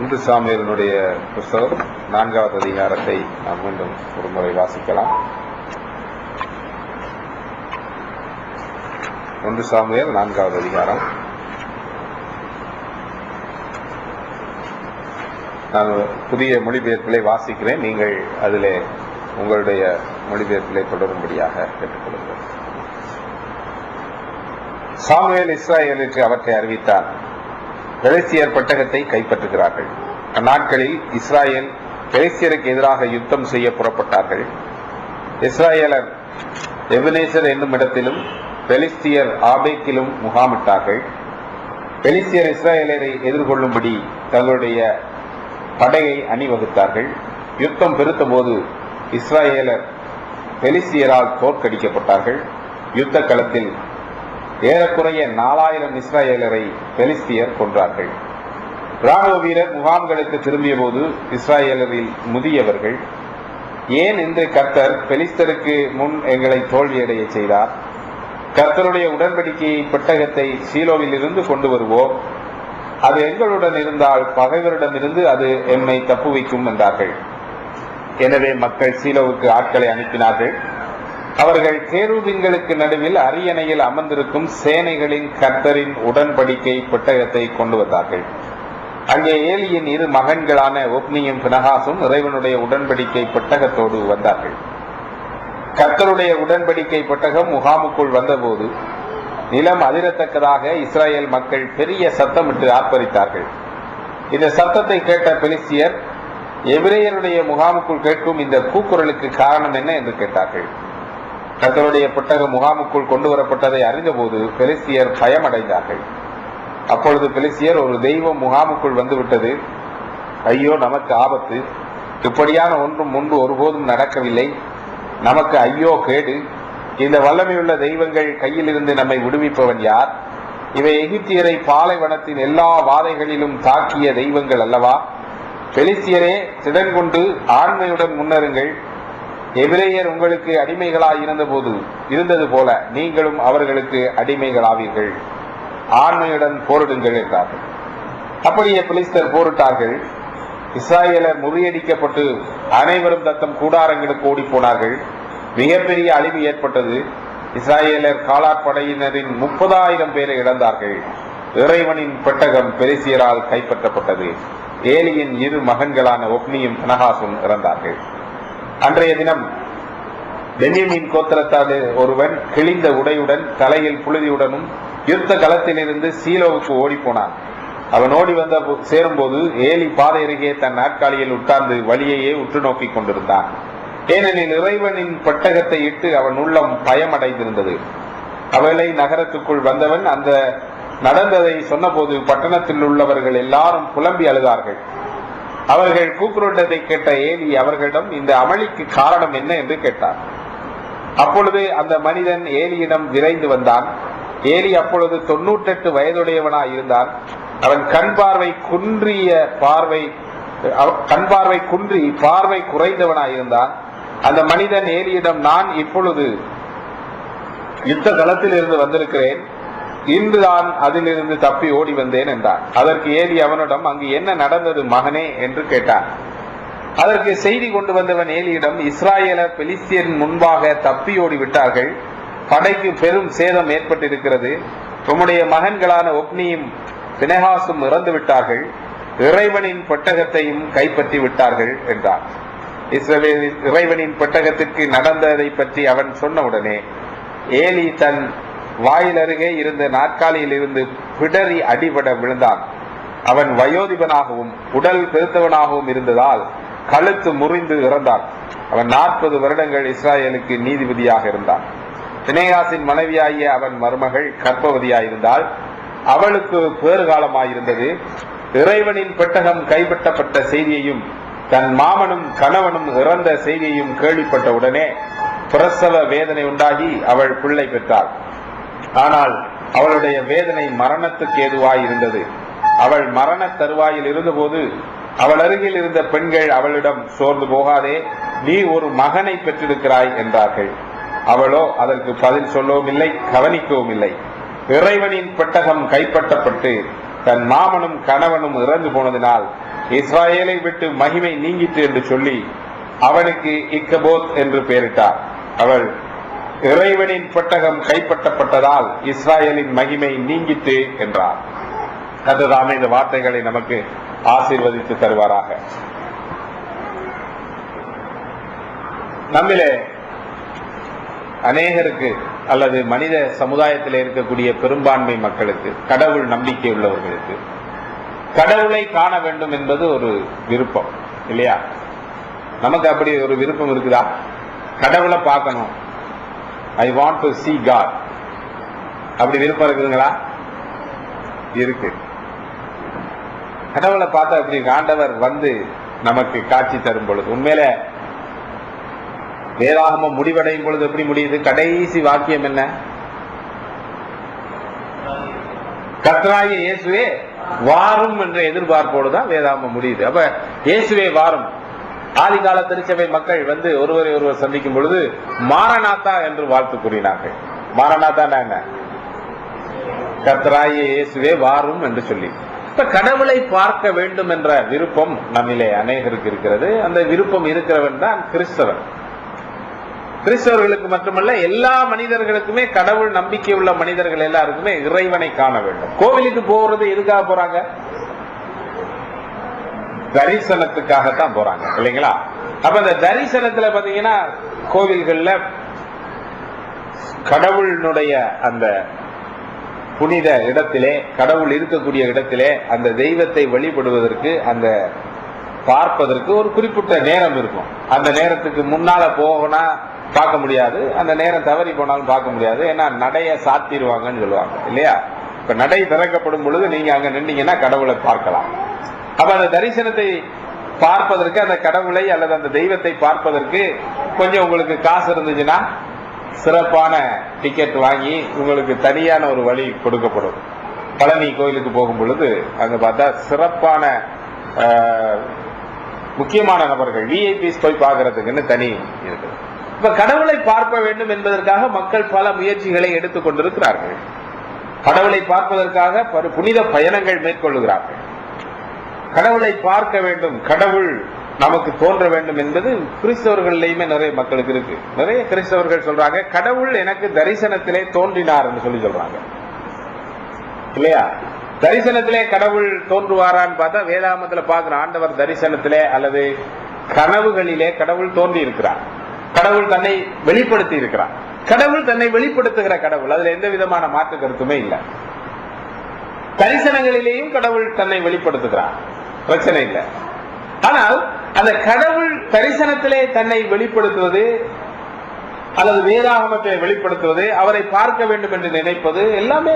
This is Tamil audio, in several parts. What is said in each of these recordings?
ஒன்று சாமுவேலினுடைய புஸ்தகம் 4வது அதிகாரத்தை நாம் மீண்டும் ஒரு முறை வாசிக்கலாம். 1 சாமுவேல் 4வது அதிகாரம். நான் புதிய மொழிபெயர்ப்பிலே வாசிக்கிறேன். நீங்கள் அதிலே உங்களுடைய மொழிபெயர்ப்பிலே தொடரும்படியாக கேட்டுக்கொள்கிறேன். சாமுவேல் இஸ்ராயேலுக்கு அவற்றை அறிவித்தான். பெலிஸ்தியர் பட்டகத்தை கைப்பற்றுகிறார்கள். அந்நாட்களில் இஸ்ராயேல் பெலிஸ்தியருக்கு எதிராக யுத்தம் செய்ய புறப்பட்டார்கள். இஸ்ராயேலர் எபனேசர் என்னும் இடத்திலும் பெலிஸ்தியர் ஆபேக்கிலும் முகாமிட்டார்கள். பெலிஸ்தியர் இஸ்ராயேலரை எதிர்கொள்ளும்படி தங்களுடைய படையை அணிவகுத்தார்கள். யுத்தம் பெருத்த போது இஸ்ராயேலர் பெலிஸ்தியரால் தோற்கடிக்கப்பட்டார்கள். யுத்த களத்தில் ஏறக்குறைய 4000 இஸ்ராயேலரை பெலிஸ்தியர் கொன்றார்கள். ராணுவ வீரர் முகாம்களுக்கு திரும்பிய போது இஸ்ராயேலரில் முதியவர்கள், ஏன் இன்று கர்த்தர் பெலிஸ்தருக்கு முன் எங்களை தோல்வியடைய செய்தார்? கர்த்தருடைய உடன்படிக்கையை பெட்டகத்தை சீலோவில் இருந்து கொண்டு வருவோம். அது எங்களுடன் இருந்தால் பகைவரிடமிருந்து அது எம்மை தப்புவிக்கும் என்றார்கள். எனவே மக்கள் சீலோவுக்கு ஆட்களை அனுப்பினார்கள். அவர்கள் கேருபீன்களுக்கு நடுவில் அரியணையில் அமர்ந்திருக்கும் சேனைகளின் கர்த்தரின் உடன்படிக்கை பெட்டகத்தை கொண்டு வந்தார்கள். அங்கே ஏலியின் 2 மகன்களான ஒப்னியும் பினகாசும் இறைவனுடைய உடன்படிக்கை பெட்டகத்தோடு வந்தார்கள். கர்த்தருடைய உடன்படிக்கை பெட்டகம் முகாமுக்குள் வந்தபோது நிலம் அதிரத்தக்கதாக இஸ்ராயேல் மக்கள் பெரிய சத்தமிட்டு ஆர்ப்பரித்தார்கள். இந்த சத்தத்தை கேட்ட பெலிஸ்தியர், எபிரேயருடைய முகாமுக்குள் கேட்கும் இந்த கூக்குரலுக்கு காரணம் என்ன என்று கேட்டார்கள். கர்த்தருடைய பெட்டகம் முகாமுக்குள் கொண்டு வரப்பட்டதை அறிந்தபோது பெலிஸ்தியர் பயமடைந்தார்கள். அப்பொழுது பெலிஸ்தியர், ஒரு தெய்வம் முகாமுக்குள் வந்துவிட்டது, ஐயோ நமக்கு ஆபத்து, இப்படியான ஒன்றும் முன்பு ஒருபோதும் நடக்கவில்லை, நமக்கு ஐயோ கேடு, இந்த வல்லமையுள்ள தெய்வங்கள் கையில் இருந்து நம்மை விடுவிப்பவன் யார்? இவை எகிப்தியரை பாலைவனத்தின் எல்லா வாதைகளிலும் தாக்கிய தெய்வங்கள் அல்லவா? பெலிஸ்தியரே, திடன் கொண்டு ஆண்மையுடன் முன்னருங்கள். எபிரேயர் உங்களுக்கு அடிமைகளாய் இருந்தது போல நீங்களும் அவர்களுக்கு அடிமைகளாவீர்கள். ஆண்மையுடன் போரிடுங்கள் என்றார்கள். அப்படியே பெலிஸ்தர் போரிட்டார்கள். இஸ்ராயேலர் முறியடிக்கப்பட்டு அனைவரும் தத்தம் கூடாரங்களுக்கு ஓடி போனார்கள். மிகப்பெரிய அழிவு ஏற்பட்டது. இஸ்ராயேலர் காலாட்படையினரின் 30,000 பேரை இழந்தார்கள். இறைவனின் பெட்டகம் பெலிஸ்தியரால் கைப்பற்றப்பட்டது. ஏலியின் 2 மகன்களான ஒப்னியும் பினகாசும் இறந்தார்கள். அன்றைய தினம் பென்யமீன் கோத்திரத்தால் ஒருவன் கிழிந்த உடையுடன் தலையில் புழுதியுடனும் யுத்த களத்திலிருந்து சீலோவுக்கு ஓடி போனான். அவன் ஓடி வந்து சேரும்போது ஏலி பாதை அருகே தன் நாற்காலியில் உட்கார்ந்து வழியையே உற்று நோக்கி கொண்டிருந்தான். ஏனெனில் இறைவனின் பெட்டகத்தை இட்டு அவன் உள்ளம் பயமடைந்திருந்தது. அவளை நகரத்துக்குள் வந்தவன் அந்த நடந்ததை சொன்னபோது பட்டணத்தில் உள்ளவர்கள் எல்லாரும் புலம்பி அழுதார்கள். அவர்கள் கூக்குரலை கேட்ட ஏலி அவர்களிடம், இந்த அமளிக்கு காரணம் என்ன என்று கேட்டார். அப்பொழுது அந்த மனிதன் ஏலியிடம் விரைந்து வந்தான். ஏலி அப்பொழுது 98 வயதுடையவனாய் இருந்தான். அவன் கண் பார்வை குன்றி பார்வை குறைந்தவனாய் இருந்தான். அந்த மனிதன் ஏலியிடம், நான் இப்பொழுது யுத்த களத்தில் இருந்து வந்திருக்கிறேன், இன்றுதான் அதிலிருந்து தப்பி ஓடி வந்தேன் என்றான். அதற்கு ஏலி அவனிடம், அங்கு என்ன நடந்தது மகனே என்று கேட்டான். அதற்கு செய்தி கொண்டு வந்தவன் ஏலியிடம், இஸ்ராயேலர் பெலிஸ்தியரின் முன்பாக தப்பி ஓடி விட்டார்கள், படைக்கு பெரும் சேதம் ஏற்பட்டிருக்கிறது, உம்முடைய மகன்களான ஒப்னியும் பினகாசும் இறந்து விட்டார்கள், இறைவனின் பெட்டகத்தையும் கைப்பற்றி விட்டார்கள் என்றான். இறைவனின் பெட்டகத்திற்கு நடந்ததை பற்றி அவன் சொன்னவுடனே ஏலி தன் வாயில் அருகே இருந்த நாற்காலியில் இருந்து பிடறி அடிபட விழுந்தான். அவன் வயோதிபனாகவும் உடல் பெருத்தவனாகவும் இருந்ததால் கழுத்து முறிந்து இறந்தான். அவன் 40 வருடங்கள் இஸ்ராயேலுக்கு நீதிபதியாக இருந்தான். பினேகாசின் மனைவியாகிய அவன் மருமகள் கர்ப்பவதியாயிருந்தால் அவளுக்கு பேறுகாலமாயிருந்தது. இறைவனின் பெட்டகம் கைப்பற்றப்பட்ட செய்தியையும் தன் மாமனும் கணவனும் இறந்த செய்தியையும் கேள்விப்பட்ட உடனே பிரசவ வேதனை உண்டாகி அவள் பிள்ளை பெற்றாள். ஆனால் அவளுடைய வேதனை மரணத்துக்கு ஏதுவாய் இருந்தது. அவள் மரண தருவாயில் இருந்தபோது அவள் அருகில் இருந்த பெண்கள் அவளிடம், சோர்ந்து போகாதே, நீ ஒரு மகனை பெற்றிருக்கிறாய் என்றார்கள். அவளோ அதற்கு பதில் சொல்லவும் இல்லை, கவனிக்கவும் இல்லை. இறைவனின் பெட்டகம் கைப்பற்றப்பட்டு தன் மாமனும் கணவனும் இறந்து போனதினால் இஸ்ராயேலை விட்டு மகிமை நீங்கிட்டு என்று சொல்லி அவனுக்கு இக்கபோத் என்று பெயரிட்டார். அவள் இறைவனின் பெட்டகம் கைப்பற்றப்பட்டதால் இஸ்ராயலின் மகிமை நீங்கிட்டு என்றார். கர்த்தர் இந்த வார்த்தைகளை நமக்கு ஆசீர்வதித்து தருவாராக. நம்மிலே அநேகருக்கு அல்லது மனித சமுதாயத்தில் இருக்கக்கூடிய பெரும்பான்மை மக்களுக்கு, கடவுள் நம்பிக்கை உள்ளவர்களுக்கு கடவுளை காண வேண்டும் என்பது ஒரு விருப்பம் இல்லையா? நமக்கு அப்படி ஒரு விருப்பம் இருக்குதா? கடவுளை பார்க்கணும், I want to see God, அப்படி விருப்பம் இருக்குதுங்களா? இருக்கு. கடவுளை பார்த்தா அப்படி ஆண்டவர் வந்து நமக்கு காட்சி தரும் பொழுது, உண்மையில வேதாகமம் முடிவடையும் பொழுது எப்படி முடியுது? கடைசி வாக்கியம் என்ன? கர்த்தராகிய இயேசுவே வாரும் என்ற எதிர்பார்ப்போடுதான் வேதாகமம் முடியுது. அப்ப இயேசுவே வாரும். ஆதி கால திருச்சபை மக்கள் வந்து ஒருவரை ஒருவர் சந்திக்கும் பொழுது மாரநாத்தா என்று வாழ்த்து கூறினார்கள். மாரநாத்தா என்ன? கர்த்தராகிய இயேசுவே வாரும் என்று சொல்லி. இப்ப கடவுளை பார்க்க வேண்டும் என்ற விருப்பம் நம்மிலே அநேகருக்கு இருக்கிறது. அந்த விருப்பம் இருக்கிறவன் தான் கிறிஸ்தவன். கிறிஸ்தவர்களுக்கு மட்டுமல்ல, எல்லா மனிதர்களுக்குமே, கடவுள் நம்பிக்கை உள்ள மனிதர்கள் எல்லாருக்குமே இறைவனை காண வேண்டும். கோவிலுக்கு போறது எதுக்காக போறாங்க? தரிசனத்துக்காகத்தான் போறாங்க இல்லைங்களா? அப்ப இந்த தரிசனத்துல பாத்தீங்கன்னா கோவில்கள்ல கடவுளுடைய அந்த புனித இடத்திலே, கடவுள் இருக்கக்கூடிய இடத்திலே அந்த தெய்வத்தை வழிபடுவதற்கு, அந்த பார்ப்பதற்கு ஒரு குறிப்பிட்ட நேரம் இருக்கும். அந்த நேரத்துக்கு முன்னால போனா பார்க்க முடியாது, அந்த நேரம் தவறி போனாலும் பார்க்க முடியாது. ஏன்னா நடைய சாத்திடுவாங்கன்னு சொல்லுவாங்க இல்லையா? இப்ப நடை திறக்கப்படும் பொழுது நீங்க அங்க நின்றீங்கன்னா கடவுளை பார்க்கலாம். அப்ப அந்த தரிசனத்தை பார்ப்பதற்கு, அந்த கடவுளை அல்லது அந்த தெய்வத்தை பார்ப்பதற்கு கொஞ்சம் உங்களுக்கு காசு இருந்துச்சுன்னா சிறப்பான டிக்கெட் வாங்கி உங்களுக்கு தனியான ஒரு வழி கொடுக்கப்படும். பழனி கோயிலுக்கு போகும் பொழுது அங்க பார்த்தா சிறப்பான முக்கியமான நபர்கள், விஐபிஸ் போய் பார்க்கறதுக்குன்னு தனி இருக்குது. இப்ப கடவுளை பார்க்க வேண்டும் என்பதற்காக மக்கள் பல முயற்சிகளை எடுத்துக் கொண்டிருக்கிறார்கள். கடவுளை பார்ப்பதற்காக புனித பயணங்கள் மேற்கொள்ளுகிறார்கள். கடவுளை பார்க்க வேண்டும், கடவுள் நமக்கு தோன்ற வேண்டும் என்பது கிறிஸ்தவர்களையுமே நிறைய மக்களுக்கு இருக்கு. நிறைய கிறிஸ்தவர்கள் சொல்றாங்க, கடவுள் எனக்கு தரிசனத்திலே தோன்றினார் என்று சொல்லி சொல்றாங்க இல்லையா? தரிசனத்திலே கடவுள் தோன்றுவாரான்னு பார்த்தா வேதாகமத்துல பார்க்கிற ஆண்டவர் தரிசனத்திலே அல்லது கனவுகளிலே கடவுள் தோன்றி இருக்கிறார். கடவுள் தன்னை வெளிப்படுத்தி இருக்கிறார். கடவுள் தன்னை வெளிப்படுத்துகிற கடவுள், அதுல எந்த விதமான மாற்று கருத்துமே இல்லை. தரிசனங்களிலேயும் கடவுள் தன்னை வெளிப்படுத்துகிறார், பிரச்சனை இல்லை. ஆனால் அந்த கடவுள் தரிசனத்திலே தன்னை வெளிப்படுத்துவது அல்லது வேதாகமத்தை வெளிப்படுத்துவது, அவரை பார்க்க வேண்டும் என்று நினைப்பது எல்லாமே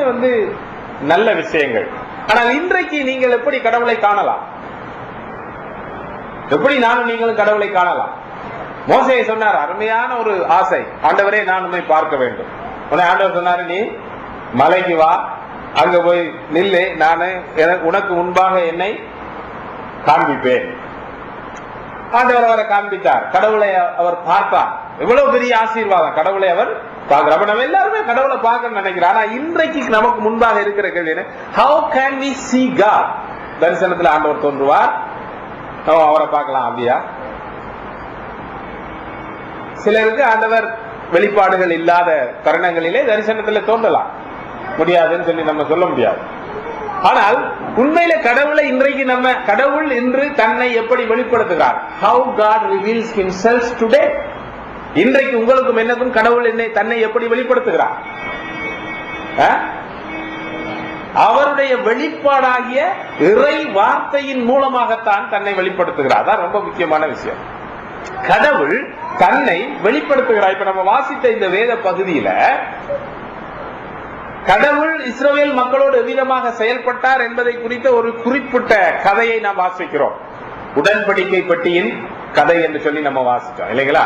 நல்ல விஷயங்கள். ஆனால் இன்றைக்கு நீங்கள் எப்படி கடவுளை காணலாம்? எப்படி நானும் நீங்களும் கடவுளை காணலாம்? மோசே சொன்னார், அருமையான ஒரு ஆசை, ஆண்டவரே நான் உம்மை பார்க்க வேண்டும். ஆண்டவர் சொன்னாரு, நீ மலைக்கு வா, அங்க போய் நில்லு, நானு உனக்கு முன்பாக என்னை காண்பிப்பேன். ஆண்டவர் அவரை காண்பித்தார், கடவுளை அவர் பார்த்தார். எவ்வளவு பெரிய ஆசீர்வாதம், கடவுளை அவர் பார்க்கிறார். அப்ப நம்ம எல்லாருமே கடவுளை பார்க்க நினைக்கிறோம். ஆனா இன்றைக்கு நமக்கு முன்பாக இருக்கிற கேள்வி என்ன? How can we see God? தரிசனத்தில் ஆண்டவர் தோன்றுவார், அவரை பார்க்கலாம். அப்படியா? சிலருக்கு ஆண்டவர் வெளிப்பாடுகள் இல்லாத தருணங்களிலே தரிசனத்தில் தோன்றலாம், முடியாதுன்னு சொல்லி நம்ம சொல்ல முடியாது. ஆனால் உண்மையில கடவுளை இன்றைக்கு நம்ம, கடவுள் இன்று தன்னை எப்படி வெளிப்படுத்துகிறார்? How God reveals himself today. இன்றைக்கு உங்களுக்கும் என்னக்கும் கடவுள் தன்னை எப்படி வெளிப்படுத்துகிறார்? அவருடைய வெளிப்பாடாகிய இறை வார்த்தையின் மூலமாகத்தான் தன்னை வெளிப்படுத்துகிறார். அதான் ரொம்ப முக்கியமான விஷயம். கடவுள் தன்னை வெளிப்படுத்துகிறார். இப்ப நம்ம வாசித்த இந்த வேத பகுதியில கடவுள் இஸ்ரவேல் மக்களோடு எவ்விதமாக செயல்பட்டார் என்பதை குறித்த ஒரு குறிப்பிட்ட கதையை நாம் வாசிக்கிறோம். உடன்படிக்கை பெட்டியின் கதை என்று சொல்லி நம்ம வாசிச்சோம் இல்லைங்களா?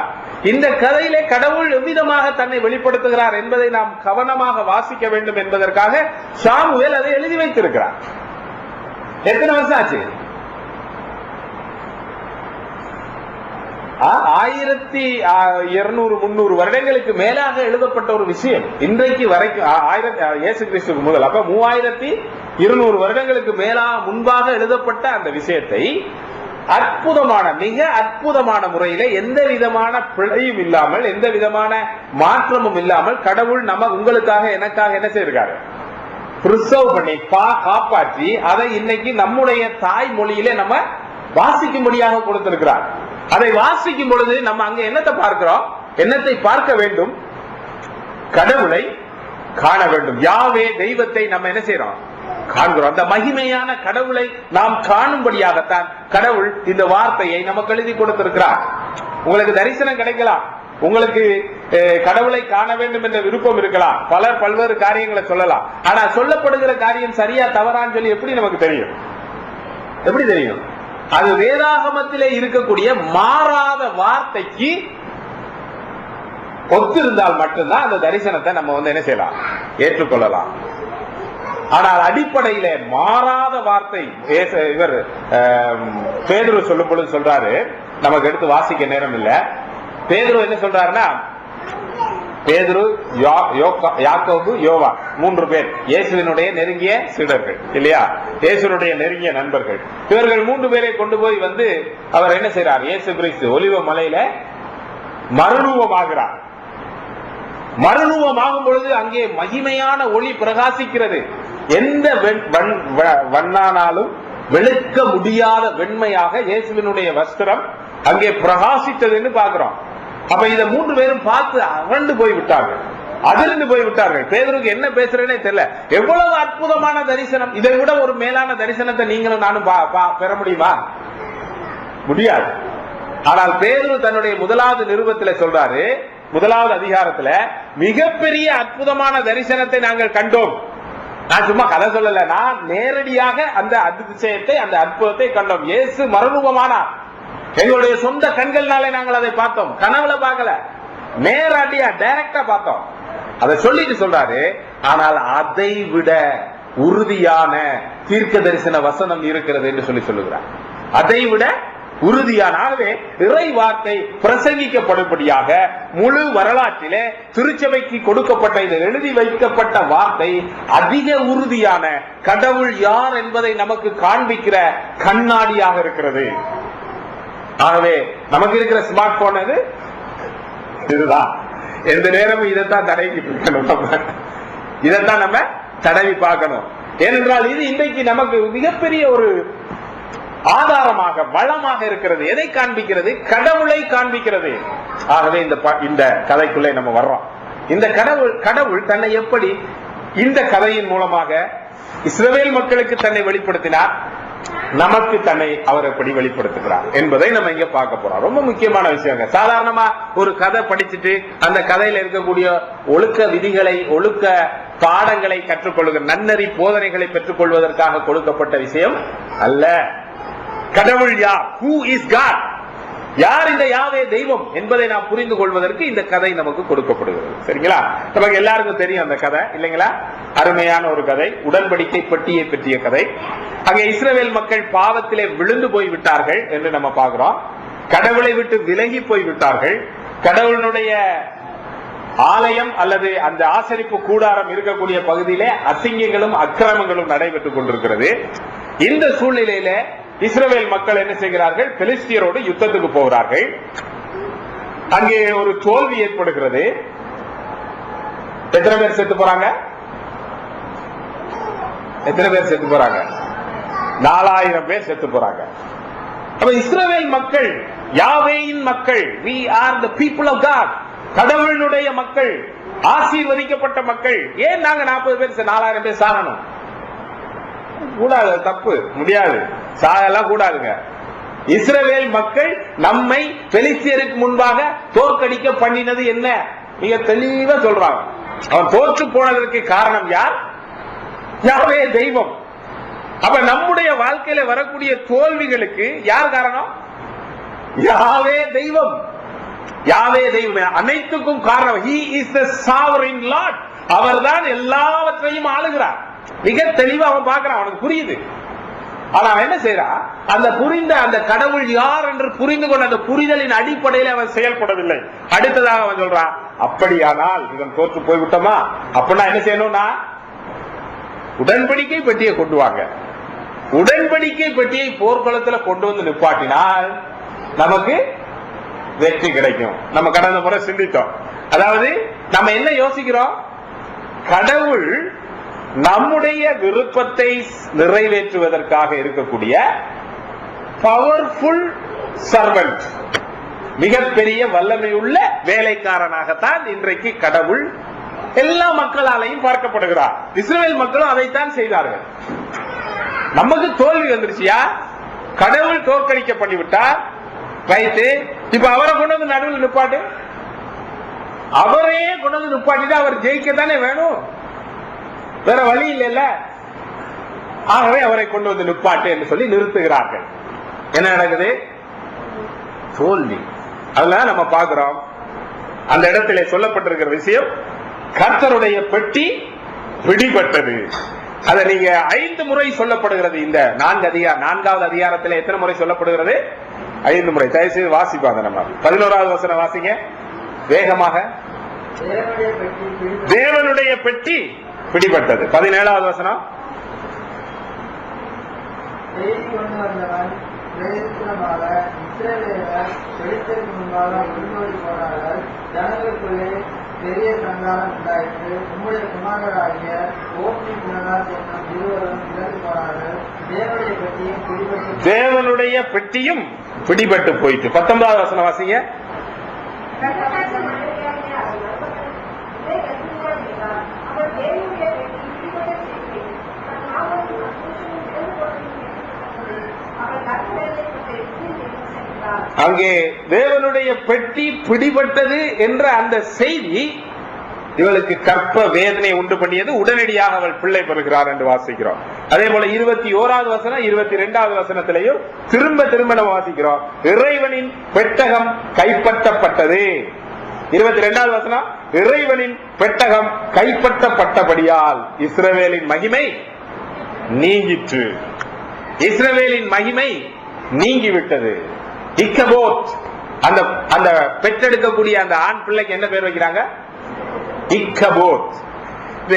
இந்த கதையிலே கடவுள் எவ்விதமாக தன்னை வெளிப்படுத்துகிறார் என்பதை நாம் கவனமாக வாசிக்க வேண்டும் என்பதற்காக சாமுவேல் அதை எழுதி வைத்திருக்கிறார். எத்தனை வருஷம் ஆச்சு? 1200-300 வருடங்களுக்கு மேலாக எழுதப்பட்ட ஒரு விஷயம். இன்றைக்கு வரைக்கும் இயேசு கிறிஸ்துக்கு முதல், அப்ப 3200 வருடங்களுக்கு முன்பாக எழுதப்பட்ட அந்த விஷயத்தை அற்புதமான, மிக அற்புதமான முறையில எந்த விதமான பிழையும் இல்லாமல், எந்த விதமான மாற்றமும் இல்லாமல் கடவுள் உங்களுக்காக எனக்காக என்ன செய்திருக்காரு? பிரிசர்வ் பண்ணி காப்பாற்றி அதை இன்னைக்கு நம்முடைய தாய் மொழியில நம்ம வாசிக்கும்படியாக கொடுத்திருக்கிறார். அதை வாசிக்கும் பொழுது நம்ம அங்க என்னத்தை பார்க்கிறோம்? என்னத்தை பார்க்க வேண்டும்? கடவுளை காண வேண்டும். யாவே தெய்வத்தை நம்ம என்ன செய்யறோம்? காண்கிறோம். அந்த மகிமையான கடவுளை நாம் காணும்படியாகத்தான் கடவுள் இந்த வார்த்தையை நமக்கு எழுதி கொடுத்திருக்கிறார். உங்களுக்கு தரிசனம் கிடைக்கலாம், உங்களுக்கு கடவுளை காண வேண்டும் என்ற விருப்பம் இருக்கலாம், பலர் பல்வேறு காரியங்களை சொல்லலாம். ஆனா சொல்லப்படுகிற காரியம் சரியா தவறான்னு சொல்லி எப்படி நமக்கு தெரியும்? எப்படி தெரியும்? அது வேதாகமத்திலே இருக்கக்கூடிய மாறாத வார்த்தைக்கு ஒத்திருந்தால் மட்டும்தான் அந்த தரிசனத்தை நம்ம என்ன செய்யலாம்? ஏற்றுக்கொள்ளலாம். ஆனால் அடிப்படையில மாறாத வார்த்தை இவர் பேதுரு சொல்லும் பொழுது சொல்றாரு, நமக்கு எடுத்து வாசிக்க நேரம் இல்ல. பேதுரு என்ன சொல்றாருன்னா, பேதுரு, யாக்கோபு, யோவான் 3 பேர் இயேசுவினுடைய நெருங்கிய சீடர்கள் இல்லையா? இயேசுனுடைய நெருங்கிய நண்பர்கள். இவர்கள் 3 பேரை கொண்டு போய் அவர் என்ன செய்யறார்? இயேசு கிறிஸ்து ஒலிவ மலையில மறுரூபமாகிறார். மறுரூபமாகும் பொழுது அங்கே மகிமையான ஒளி பிரகாசிக்கிறது. எந்த வண்ணானாலும் வெளுக்க முடியாத வெண்மையாக இயேசுவினுடைய வஸ்திரம் அங்கே பிரகாசித்ததுன்னு பார்க்கிறோம். அப்ப இத 3 பேரும் பார்த்து அரண்டு போய் விட்டார்கள், அதிர்ந்து போய் விட்டார்கள். பேதுருக்கு என்ன பேசுறேனே தெரியல. எவ்வளவு அற்புதமான தரிசனம்! இதை விட ஒரு மேலான தரிசனத்தை நீங்களும் நானும் பெற முடியுமா? முடியாது. ஆனால் பேதுரு தன்னுடைய முதலாவது நிருபத்தில் சொல்றாரு, முதலாவது அதிகாரத்துல, மிகப்பெரிய அற்புதமான தரிசனத்தை நாங்கள் கண்டோம். நான் சும்மா கதை சொல்லல, நான் நேரடியாக அந்த அதிசயத்தை, அந்த அற்புதத்தை கண்டோம். இயேசு மறுரூபமானார். எங்களுடைய சொந்த கண்கள்னாலே நாங்கள் அதை பார்த்தோம். கனவுல பார்க்கல, நேரடியா டைரக்டா பார்த்தோம். அதை சொல்லிட்டு சொல்றாரு, ஆனால் அதை விட உறுதியான தீர்க்க தரிசன வசனம் இருக்கிறது என்று சொல்லுகிறார். அதை விட உறுதியான, இறை வார்த்தை பிரசங்கிக்கப்படும்படியாக முழு வரலாற்றிலே திருச்சபைக்கு கொடுக்கப்பட்ட, இது எழுதி வைக்கப்பட்ட வார்த்தை அதிக உறுதியான, கடவுள் யார் என்பதை நமக்கு காண்பிக்கிற கண்ணாடியாக இருக்கிறது. ஆகவே நமக்கு இருக்கிற ஸ்மார்ட் போன் இதுதான். எந்த நேரமும் இதைத்தான் தடவி பார்க்கணும், இதைத்தான் நம்ம தடவி பார்க்கணும். ஏனென்றால் இது இன்றைக்கு நமக்கு மிகப்பெரிய ஒரு ஆதாரமாக, வளமாக இருக்கிறது. எதை காண்பிக்கிறது? கடவுளை காண்பிக்கிறது. ஆகவே இந்த கதைக்குள்ளே நம்ம வர்றோம். இந்த கடவுள் தன்னை எப்படி இந்த கதையின் மூலமாக இஸ்ரவேல் மக்களுக்கு தன்னை வெளிப்படுத்தினார், நமக்கு தன்னை அவர் எப்படி வெளிப்படுத்துகிறார் என்பதை நம்ம இங்க பார்க்க போறோம். ரொம்ப முக்கியமான விஷயங்க. சாதாரணமா ஒரு கதை படிச்சுட்டு அந்த கதையில இருக்கக்கூடிய ஒழுக்க விதிகளை, ஒழுக்க பாடங்களை கற்றுக்கொள்கிற, நன்னறி போதனைகளை பெற்றுக் கொள்வதற்காக கொடுக்கப்பட்ட விஷயம் அல்ல. கடவுள் யார்? Who is God? யார் இந்த யாவே தெய்வம் என்பதை நாம் புரிந்து கொள்வதற்கு இந்த கதை நமக்கு கொடுக்கப்படுகிறது. சரிங்களா? நமக்கு எல்லாருக்கும் தெரியும் அந்த கதை இல்லைங்களா? அருமையான ஒரு கதை, உடன்படிக்கை பெட்டியை பற்றிய கதை. அங்கே இஸ்ரவேல் மக்கள் பாவத்திலே விழுந்து போய் விட்டார்கள் என்று நம்ம பார்க்கிறோம். கடவுளை விட்டு விலகி போய் விட்டார்கள். கடவுளுடைய ஆலயம் அல்லது அந்த ஆசரிப்பு கூடாரம் இருக்கக்கூடிய பகுதியிலே அசிங்கங்களும் அக்கிரமங்களும் நடைபெற்றுக் கொண்டிருக்கிறது. இந்த சூழ்நிலையில இஸ்ரவேல் மக்கள் என்ன செய்கிறார்கள்? பெலிஸ்தியரோடு யுத்தத்துக்கு போகிறார்கள். அங்கே ஒரு தோல்வி ஏற்படுகிறது. எத்தனை பேர் செத்து போறாங்க? எத்தனை பேர் செத்து போறாங்க? 4000 பேர் செத்து போறாங்க. அப்ப இஸ்ரவேல் மக்கள் யாவேயின் மக்கள், we are the people of God, கடவுளுடைய மக்கள், ஆசீர்வதிக்கப்பட்ட மக்கள். ஏன் நாங்க 40 பேர் 4000 பேர் சாகணும்? கூடாது, தப்பு, முடியாது, சாகலாம் கூடாதுங்க. இஸ்ரவேல் மக்கள் நம்மை பெலிஸ்தியருக்கு முன்பாக தோற்கடிக்க பண்ணினது என்ன? மிக தெளிவா சொல்றாங்க. அவன் தோற்று போனதற்கு காரணம் யார்? யாவே தெய்வம். அப்ப நம்முடைய வாழ்க்கையில வரக்கூடிய தோல்விகளுக்கு யார் காரணம்? யாவே தெய்வம். யாவே தெய்வம் அனைத்துக்கும் காரணம். He is the sovereign Lord. அவர்தான் எல்லாவற்றையும் ஆளுகிறார். மிக தெளிவா அவன் பார்க்கிறான், அவனுக்கு புரியுது. ஆனா அவன் என்ன செய்யறான், அந்த புரிந்த அந்த கடவுள் யார் என்று புரிந்து கொண்ட அந்த புரிதலின் அடிப்படையில் அவன் செயல்படவில்லை. அடுத்ததாக அவன் சொல்றான், அப்படியானால் இவன் தோற்று போய்விட்டோமா, அப்படின்னா என்ன செய்யணும்னா உடன்படிக்கை பெட்டியை கொண்டு வாங்க. உடன்படிக்கை பெட்டியை போர்க்களத்தில் கொண்டு வந்து நிப்பாட்டினால் நமக்கு வெற்றி கிடைக்கும். நம்ம கடந்த முறை சிந்தித்தோம். அதாவது நம்ம என்ன யோசிக்கிறோம், கடவுள் நம்முடைய விருப்பத்தை நிறைவேற்றுவதற்காக இருக்கக்கூடிய பவர்ஃபுல் சர்வன்ட், மிகப்பெரிய வல்லமையுள்ள வேலைக்காரனாகத்தான் இன்றைக்கு கடவுள் எல்லா மக்களாலையும் பார்க்கப்படுகிறார். இஸ்ரவேல் மக்களும் அதைத்தான் செய்தார்கள். நமக்கு தோல்வி வந்துருச்சியா, கடவுள் தோற்கடிக்க பண்ணிவிட்டார், ரைட்டு. இப்ப அவரை கொண்டு வந்து நடுவில் நிப்பாட்டு, அவரையே கொண்டு வந்து நிப்பாட்டிட்டு அவர் ஜெயிக்கத்தானே வேணும், வேற வழி இல்ல. ஆகவே அவரை கொண்டு வந்து நிப்பாட்டு என்று சொல்லி நிறுத்துகிறார்கள். என்ன நடக்குது, தோல்வி. அதனால நம்ம பார்க்கிறோம், அந்த இடத்திலே சொல்லப்பட்டிருக்கிற விஷயம், கர்த்தருடைய பெட்டி பிடிபட்டது. அதை நீங்க 5 முறை சொல்லப்படுகிறது. இந்த 4வது அதிகாரத்தில் எத்தனை முறை சொல்லப்படுகிறது? 5 முறை. தயவு செய்து வாசிப்பாங்க. நம்ம 11வது வசனம் வாசிங்க வேகமாக. தேவனுடைய பெட்டி பிடிபட்டது. 17வது வசனம். பெரிய சங்காரம் உண்டாயிற்று. உம்முடைய குமாரராகிய ஓப்னி பினகாஸ் என்னும் இருவரும் இறந்து போனார்கள். தேவனுடைய பெட்டியும் பிடிபட்டு போயிட்டு. 19வது வசனம் வாசிங்க. அங்கே தேவனுடைய பெட்டி பிடிபட்டது என்ற அந்த செய்தி இவளுக்கு கற்ப வேதனை உண்டு பண்ணியது. உடனடியாக அவள் பிள்ளை பெறுகிறார் என்று வாசிக்கிறோம். அதே போல 21வது வசனம் 22வது வசனத்திலையும் திரும்ப திரும்ப நம்ம வாசிக்கிறோம், இறைவனின் பெட்டகம் கைப்பற்றப்பட்டது. 22வது வசனம், இறைவனின் பெட்டகம் கைப்பற்றப்பட்டபடியால் இஸ்ரவேலின் மகிமை நீங்கிற்று. இஸ்ரவேலின் மகிமை நீங்கிவிட்டது. இக்கபோத், அந்த பெற்றெடுக்கக்கூடிய அந்த ஆண் பிள்ளைக்கு என்ன பேர் வைக்கிறாங்க? இக்கபோத்.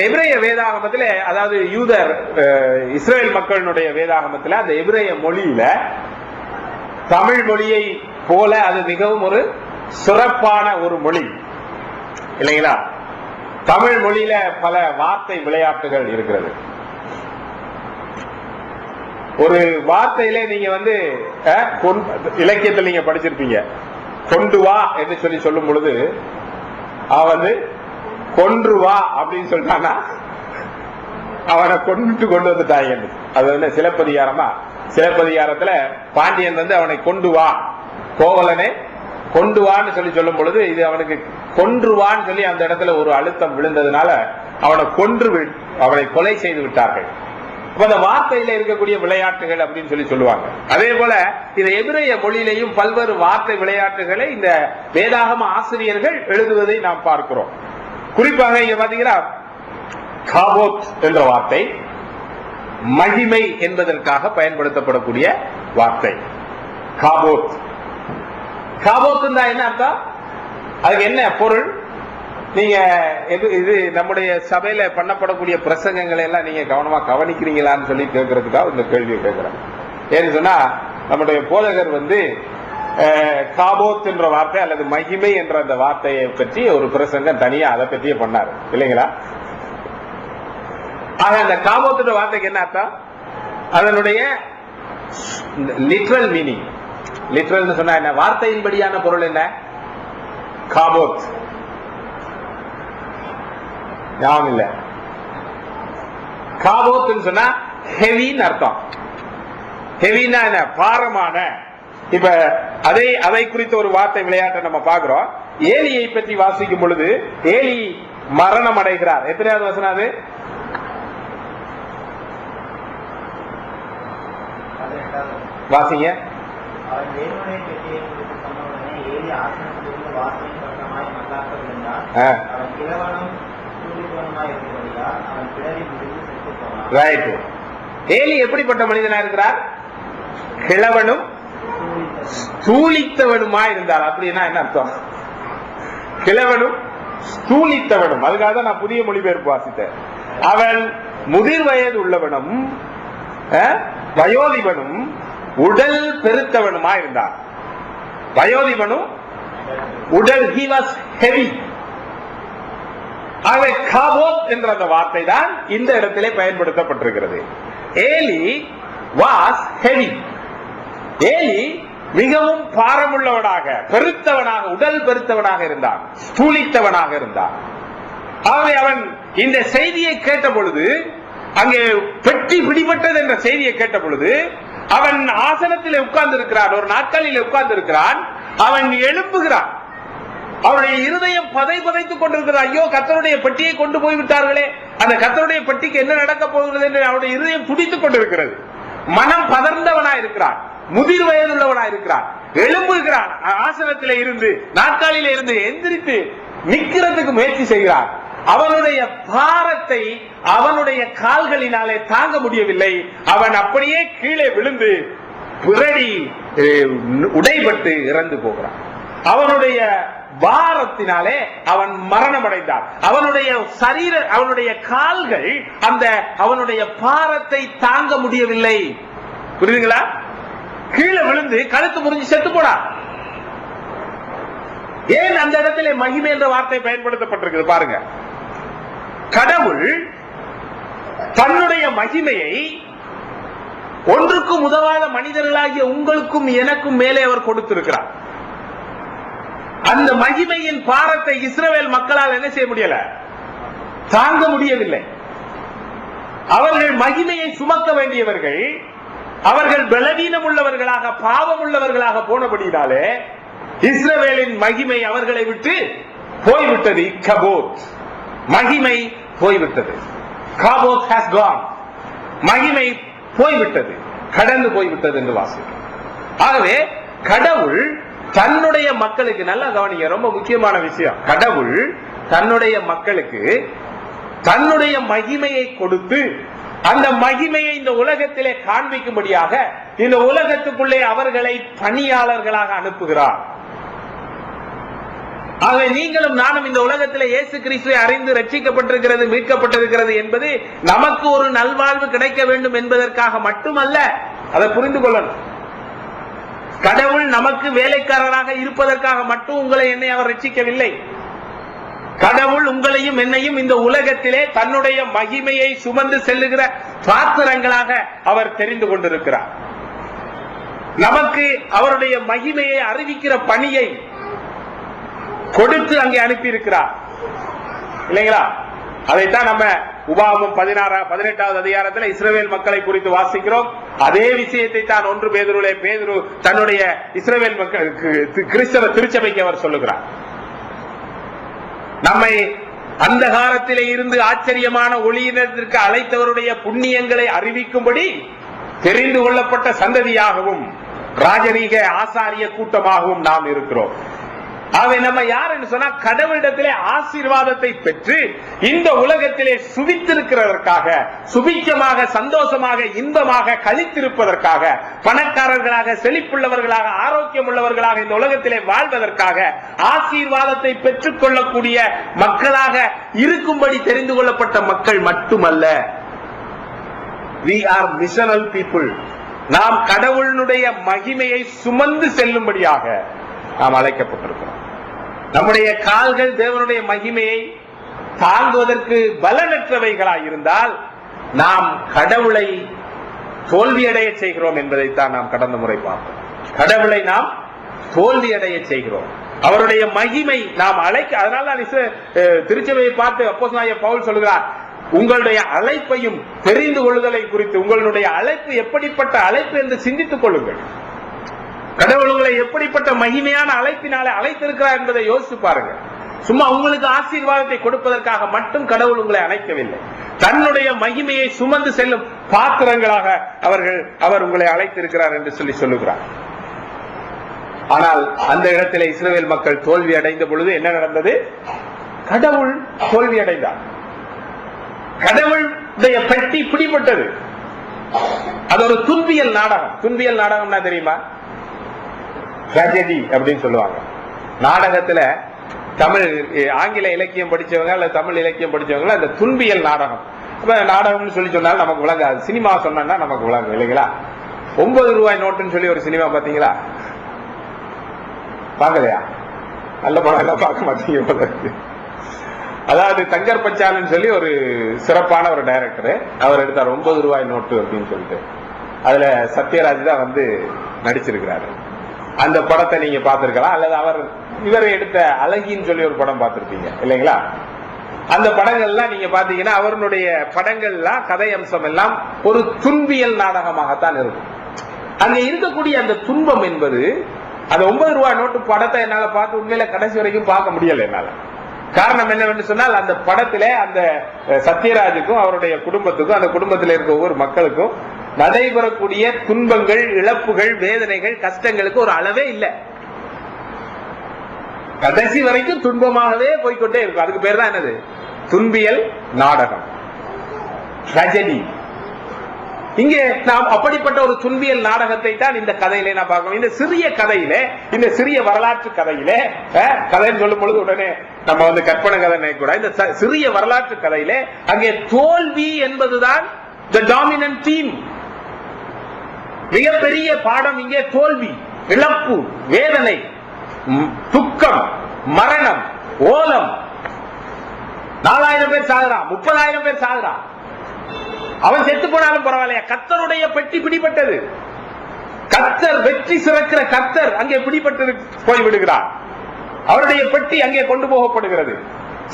எபிரேய வேதாகமத்தில், அதாவது யூதர் இஸ்ரேல் மக்களுடைய வேதாகமத்தில், அந்த எபிரேய மொழியில தமிழ் மொழியை போல அது மிகவும் ஒரு சிறப்பான ஒரு மொழி இல்லைங்களா? தமிழ் மொழியில பல வார்த்தை விளையாட்டுகள் இருக்கிறது. ஒரு வார்த்தையில நீங்க இலக்கியத்தில் நீங்க படிச்சிருப்பீங்க, கொண்டு வா என்று சொல்லி சொல்லும் பொழுது அவன் கொன்று வா அப்படின்னு சொல்லிட்டானா அவனை கொண்டு வந்துட்டாங்க. அது சிலப்பதிகாரத்துல பாண்டியன் அவனை கொண்டு வா, கோவலனே கொண்டு வான்னு சொல்லி சொல்லும் பொழுது இது அவனுக்கு கொன்றுவான்னு சொல்லி அந்த இடத்துல ஒரு அழுத்தம் விழுந்ததுனால அவனை கொலை செய்து விட்டார்கள். அந்த வார்த்தையில இருக்கக்கூடிய விளையாட்டுகள் அப்படின்னு சொல்லி சொல்லுவாங்க. அதே போல இந்த எபிரேய மொழியிலையும் பல்வேறு வார்த்தை விளையாட்டுகளை இந்த வேதாகம ஆசிரியர்கள் எழுதுவதை நாம் பார்க்கிறோம். குறிப்பாக இங்க பாத்தீங்கன்னா, காபோத் என்ற வார்த்தை மகிமை என்பதற்காக பயன்படுத்தப்படக்கூடிய வார்த்தை. காபோத் என்ன அர்த்தம்? அதுக்கு என்ன பொருள்? நீங்க இது நம்முடைய சபையில பண்ணப்படக்கூடிய பிரசங்கங்களை எல்லாம் நீங்க கவனமா கவனிக்கிறீங்களான்னு சொல்லி கேட்கறதுக்காக இந்த கேள்வியை கேட்கிறேன். ஏன்னு சொன்னா, நம்முடைய போதகர் காபோத் என்ற வார்த்தை அல்லது மகிமை என்ற அந்த வார்த்தையை பற்றி ஒரு பிரசங்கம் தனியா அதை பற்றியே பண்ணாரு இல்லைங்களா? ஆக அந்த காபோத் என்ற வார்த்தைக்கு என்ன அர்த்தம்? அதனுடைய லிட்ரல் மீனிங், லிட்ரல் சொன்னா என்ன, வார்த்தையின்படியான பொருள் என்ன? காபோத் ஞாபகம் இல்ல. காபோத் சொன்னா ஹெவின்னு அர்த்தம். ஹெவினா என்ன? பாரமான. இப்ப அதை குறித்த ஒரு வார்த்தை விளையாட்டை நம்ம பாக்குறோம். ஏலியை பற்றி வாசிக்கும் பொழுது ஏலி மரணம் அடைகிறார். எத்தனையாவது வசனம் அது? வாசிங்க. ரைட். ஏலி எப்படிப்பட்ட மனிதனா இருக்கிறார்? கிழவனும் ஸ்தூலித்தவனுமா இருந்தார். அப்படின்னா என்ன அர்த்தம்? கிழவனும் ஸ்தூலித்தவனும். அதுக்காக தான் நான் புதிய மொழிபெயர்ப்பு வாசித்தேன். அவன் முதிர் வயது உள்ளவனும் வயோதிபனும் உடல் பெருத்தவனுமா இருந்தார். வயோதிபனும் உடல், he was heavy. ஆகவே காபோத் என்ற அந்த வார்த்தை தான் இந்த இடத்திலே பயன்படுத்தப்பட்டிருக்கிறது. Eli was heavy. ஏலி மிகவும் பாரமுள்ளவனாக, பெருத்தவனாக, உடல் பெருத்தவனாக இருந்தான், ஸ்தூலித்தவனாக இருந்தான். ஆகவே அவன் இந்த செய்தியை கேட்ட பொழுது, அங்கே பெட்டி பிடிபட்டது என்ற செய்தியை கேட்ட பொழுது, அவன் ஆசனத்தில் உட்கார்ந்து இருக்கிறான், ஒரு நாட்களில் உட்கார்ந்து இருக்கிறான். அவன் எழும்புகிறான். அவருடைய இருதயம் பதைத்துக் கொண்டிருக்கிறார். ஐயோ, கர்த்தருடைய பெட்டியை கொண்டு போய்விட்டார்களே, அந்த கர்த்தருடைய பெட்டிக்கு என்ன நடக்க போகிறது என்று அவருடைய இருதயம் துடித்துக் கொண்டிருக்கிறது. மனம் பதர்ந்தவனாய் இருக்கிறான், முதிர் வயதுள்ளவனாய் இருக்கிறான். எழும்புகிறான், ஆசனத்திலே இருந்து, நாட்காலிலே இருந்து எந்திரித்து நிக்கிறதுக்கு முயற்சி செய்கிறான். அவனுடைய பாரத்தை அவனுடைய கால்களினாலே தாங்க முடியவில்லை. அவன் அப்படியே கீழே விழுந்து புரடி உடைபட்டு இறந்து போகிறான். அவனுடைய பாரத்தினாலே அவன் மரணம் அடைந்தான். அவனுடைய அவனுடைய கால்கள் அந்த அவனுடைய பாரத்தை தாங்க முடியவில்லை. புரியுதுங்களா? கீழே விழுந்து கழுத்து முறிஞ்சு செத்து போனான். ஏன் அந்த இடத்திலே மகிமை என்ற வார்த்தை பயன்படுத்தப்பட்டிருக்கிறது பாருங்க. கடவுள் தன்னுடைய மகிமையை ஒன்றுக்கும் உதவாத மனிதர்களாகிய உங்களுக்கும் எனக்கும் மேலே அவர் கொடுத்திருக்கிறார். அந்த மகிமையின் பாரத்தை இஸ்ரவேல் மக்களால் என்ன செய்ய முடியல, தாங்க முடியவில்லை. அவர்கள் மகிமையை சுமக்க வேண்டியவர்கள், அவர்கள் பலவீனம் உள்ளவர்களாக, பாவம் உள்ளவர்களாக போனபடினாலே இஸ்ரவேலின் மகிமை அவர்களை விட்டு போய்விட்டது. கபோத், மகிமை போய்விட்டது. காபோத் has gone. மகிமை போய்விட்டது, கடந்து போய்விட்டது என்று வாசிக்கிறோம். ஆகவே கடவுள் தன்னுடைய மக்களுக்கு, நல்லா கவனிங்க, ரொம்ப முக்கியமான விஷயம், கடவுள் தன்னுடைய மக்களுக்கு தன்னுடைய மகிமையை கொடுத்து அந்த மகிமையை இந்த உலகத்திலே காண்பிக்கும்படியாக இந்த உலகத்துக்குள்ளே அவர்களை பணியாளர்களாக அனுப்புகிறார். ஆகவே நீங்களும் நானும் இந்த உலகத்திலே இயேசு கிறிஸ்துவை அறிந்து ரட்சிக்கப்பட்டிருக்கிறது, மீட்கப்பட்டிருக்கிறது என்பது நமக்கு ஒரு நல்வாழ்வு கிடைக்க வேண்டும் என்பதற்காக மட்டுமல்ல. அதை புரிந்து கொள்ளணும். கடவுள் நமக்கு வேலைக்காரராக இருப்பதற்காக மட்டும் உங்களை என்னை அவர் ரட்சிக்கவில்லை. கடவுள் உங்களையும் என்னையும் இந்த உலகத்திலே தன்னுடைய மகிமையை சுமந்து செல்லுகிற பாத்திரங்களாக அவர் தெரிந்து கொண்டிருக்கிறார். நமக்கு அவருடைய மகிமையை அறிவிக்கிற பணியை கொடுத்து அங்கே அனுப்பி இருக்கிறார், இல்லைங்களா? அதைத்தான் நம்ம உபாகமம் 18வது அதிகாரத்தில் இஸ்ரவேல் மக்களை குறித்து வாசிக்கிறோம். அதே விஷயத்தை தான் 1 பேதுருவிலே பேதுரு தன்னுடைய இஸ்ரவேல் மக்களுக்கு, கிறிஸ்தவ திருச்சபைக்கு அவர் சொல்லுகிறார். நம்மை அந்த காலத்திலே இருந்து ஆச்சரியமான ஒளியினத்திற்கு அழைத்தவருடைய புண்ணியங்களை அறிவிக்கும்படி தெரிந்து கொள்ளப்பட்ட சந்ததியாகவும் ராஜரீக ஆசாரிய கூட்டமாகவும் நாம் இருக்கிறோம். ஆகவே நம்ம யார் என்று சொன்னா, கடவுளிடத்திலே ஆசீர்வாதத்தை பெற்று இந்த உலகத்திலே சுவித்திருக்கிறதற்காக, சுபிச்சமாக, சந்தோஷமாக, இன்பமாக கழித்திருப்பதற்காக, பணக்காரர்களாக, செழிப்புள்ளவர்களாக, ஆரோக்கியம் உள்ளவர்களாக இந்த உலகத்திலே வாழ்வதற்காக, ஆசீர்வாதத்தை பெற்றுக் கொள்ளக்கூடிய மக்களாக இருக்கும்படி தெரிந்து கொள்ளப்பட்ட மக்கள் மட்டுமல்ல. We are missional people. நாம் கடவுளுடைய மகிமையை சுமந்து செல்லும்படியாக நாம் அழைக்கப்பட்டிருக்கிறோம். நம்முடைய கால்கள் தேவனுடைய மகிமையை தாங்குவதற்கு பலனற்றவைகளாய் இருந்தால் நாம் கடவுளை தோல்வியடைய செய்கிறோம் என்பதைத்தான் நாம் கடந்த முறை பார்த்தோம். கடவுளை நாம் தோல்வியடைய செய்கிறோம். அவருடைய மகிமை நாம் அழைக்க, அதனால திருச்சபையை பார்த்து அப்போஸ்தலனாகிய பவுல் சொல்கிறார், உங்களுடைய அழைப்பையும் தெரிந்து கொள்ளுதலை குறித்து, உங்களுடைய அழைப்பு எப்படிப்பட்ட அழைப்பு என்று சிந்தித்துக் கொள்ளுங்கள். கடவுள் உங்களை எப்படிப்பட்ட மகிமையான அழைப்பினாலே அழைத்திருக்கிறார் என்பதை யோசித்து பாருங்க. சும்மா உங்களுக்கு ஆசீர்வாதத்தை கொடுப்பதற்காக மட்டும் கடவுள் உங்களை அழைக்கவில்லை. தன்னுடைய மகிமையை சுமந்து செல்லும் பாத்திரங்களாக அவர் உங்களை அழைத்திருக்கிறார் என்று சொல்லுகிறார். ஆனால் அந்த இடத்திலே இஸ்ரவேல் மக்கள் தோல்வி அடைந்த பொழுது என்ன நடந்தது? கடவுள் தோல்வி அடைந்தார். கடவுளுடைய பெட்டி பிடிபட்டது. அது ஒரு துன்பியல் நாடகம். துன்பியல் நாடகம்னா தெரியுமா? ட்ராஜடி அப்படின்னு சொல்லுவாங்க. நாடகத்துல தமிழ் ஆங்கில இலக்கியம் படிச்சவங்க அல்ல தமிழ் இலக்கியம் படிச்சவங்க அந்த துன்பியல் நாடகம். நாடகம்னு சொல்லி சொன்னாலும் நமக்கு விளங்காது. சினிமா சொன்னா நமக்கு விளங்கும் இல்லைங்களா? 9 ரூபாய் நோட்டுன்னு சொல்லி ஒரு சினிமா பாத்தீங்களா? பாக்கலையா? நல்ல படம் எல்லாம் பார்க்க மாட்டீங்க. அதாவது தங்கர் பச்சான்னு சொல்லி ஒரு சிறப்பான ஒரு டைரக்டர், அவர் எடுத்தார் 9 ரூபாய் நோட்டு அப்படின்னு சொல்லிட்டு. அதுல சத்யராஜ் தான் வந்து நடிச்சிருக்கிறாரு. அந்த படத்தை நீங்க பார்த்திருக்கலாம். அல்லது இவர் எடுத்த அழகின்னு சொல்லி ஒரு படம் பார்த்திருப்பீங்க இல்லைங்களா? அந்த படங்கள்லாம் நீங்க பாத்தீங்கன்னா அவருடைய படங்கள்லாம் கதை அம்சம் எல்லாம் ஒரு துன்பியல் நாடகமாகத்தான் இருக்கும். அங்க இருக்கக்கூடிய அந்த துன்பம் என்பது அந்த 9 ரூபாய் நோட்டு படத்தை என்னால பார்த்து உண்மையில கடைசி வரைக்கும் பார்க்க முடியல என்னால. காரணம் என்னவென்று சொன்னால் அந்த படத்திலே அந்த சத்யராஜுக்கும் அவருடைய குடும்பத்துக்கும் அந்த குடும்பத்தில் இருக்க ஒவ்வொரு மக்களுக்கும் நடைபெறக்கூடிய துன்பங்கள், இழப்புகள், வேதனைகள், கஷ்டங்களுக்கு ஒரு அளவே இல்லை. கடைசி வரைக்கும் துன்பமாகவே போய்கொண்டே இருக்கும். அதுக்கு பேர் தான் என்னது? துன்பியல் நாடகம், ட்ராஜடி. இங்கே நாம் அப்படிப்பட்ட ஒரு துன்பியல் நாடகத்தை தான் இந்த கதையிலே நான் பார்க்கணும். இந்த சிறிய கதையிலே, இந்த சிறிய வரலாற்று கதையிலே, கதைன்னு சொல்லும் பொழுது உடனே நம்ம வந்து கற்பனை கதை கூட, இந்த சிறிய வரலாற்று கதையிலே அங்கே தோல்வி என்பதுதான் the dominant theme. மிகப்பெரிய பாடம் இங்கே தோல்வி, இழப்பு, வேதனை, துக்கம், மரணம், ஓலம். 4000 பேர் சாகுறான், 30,000 பேர் சாகுறான். அவன் செத்து போனாலும் பரவாயில்லையா, கர்த்தருடைய பெட்டி பிடிபட்டது. கர்த்தர் வெற்றி சிறக்கிற கர்த்தர் அங்கே பிடிபட்டு போய்விடுகிறார். அவருடைய பெட்டி அங்கே கொண்டு போகப்படுகிறது,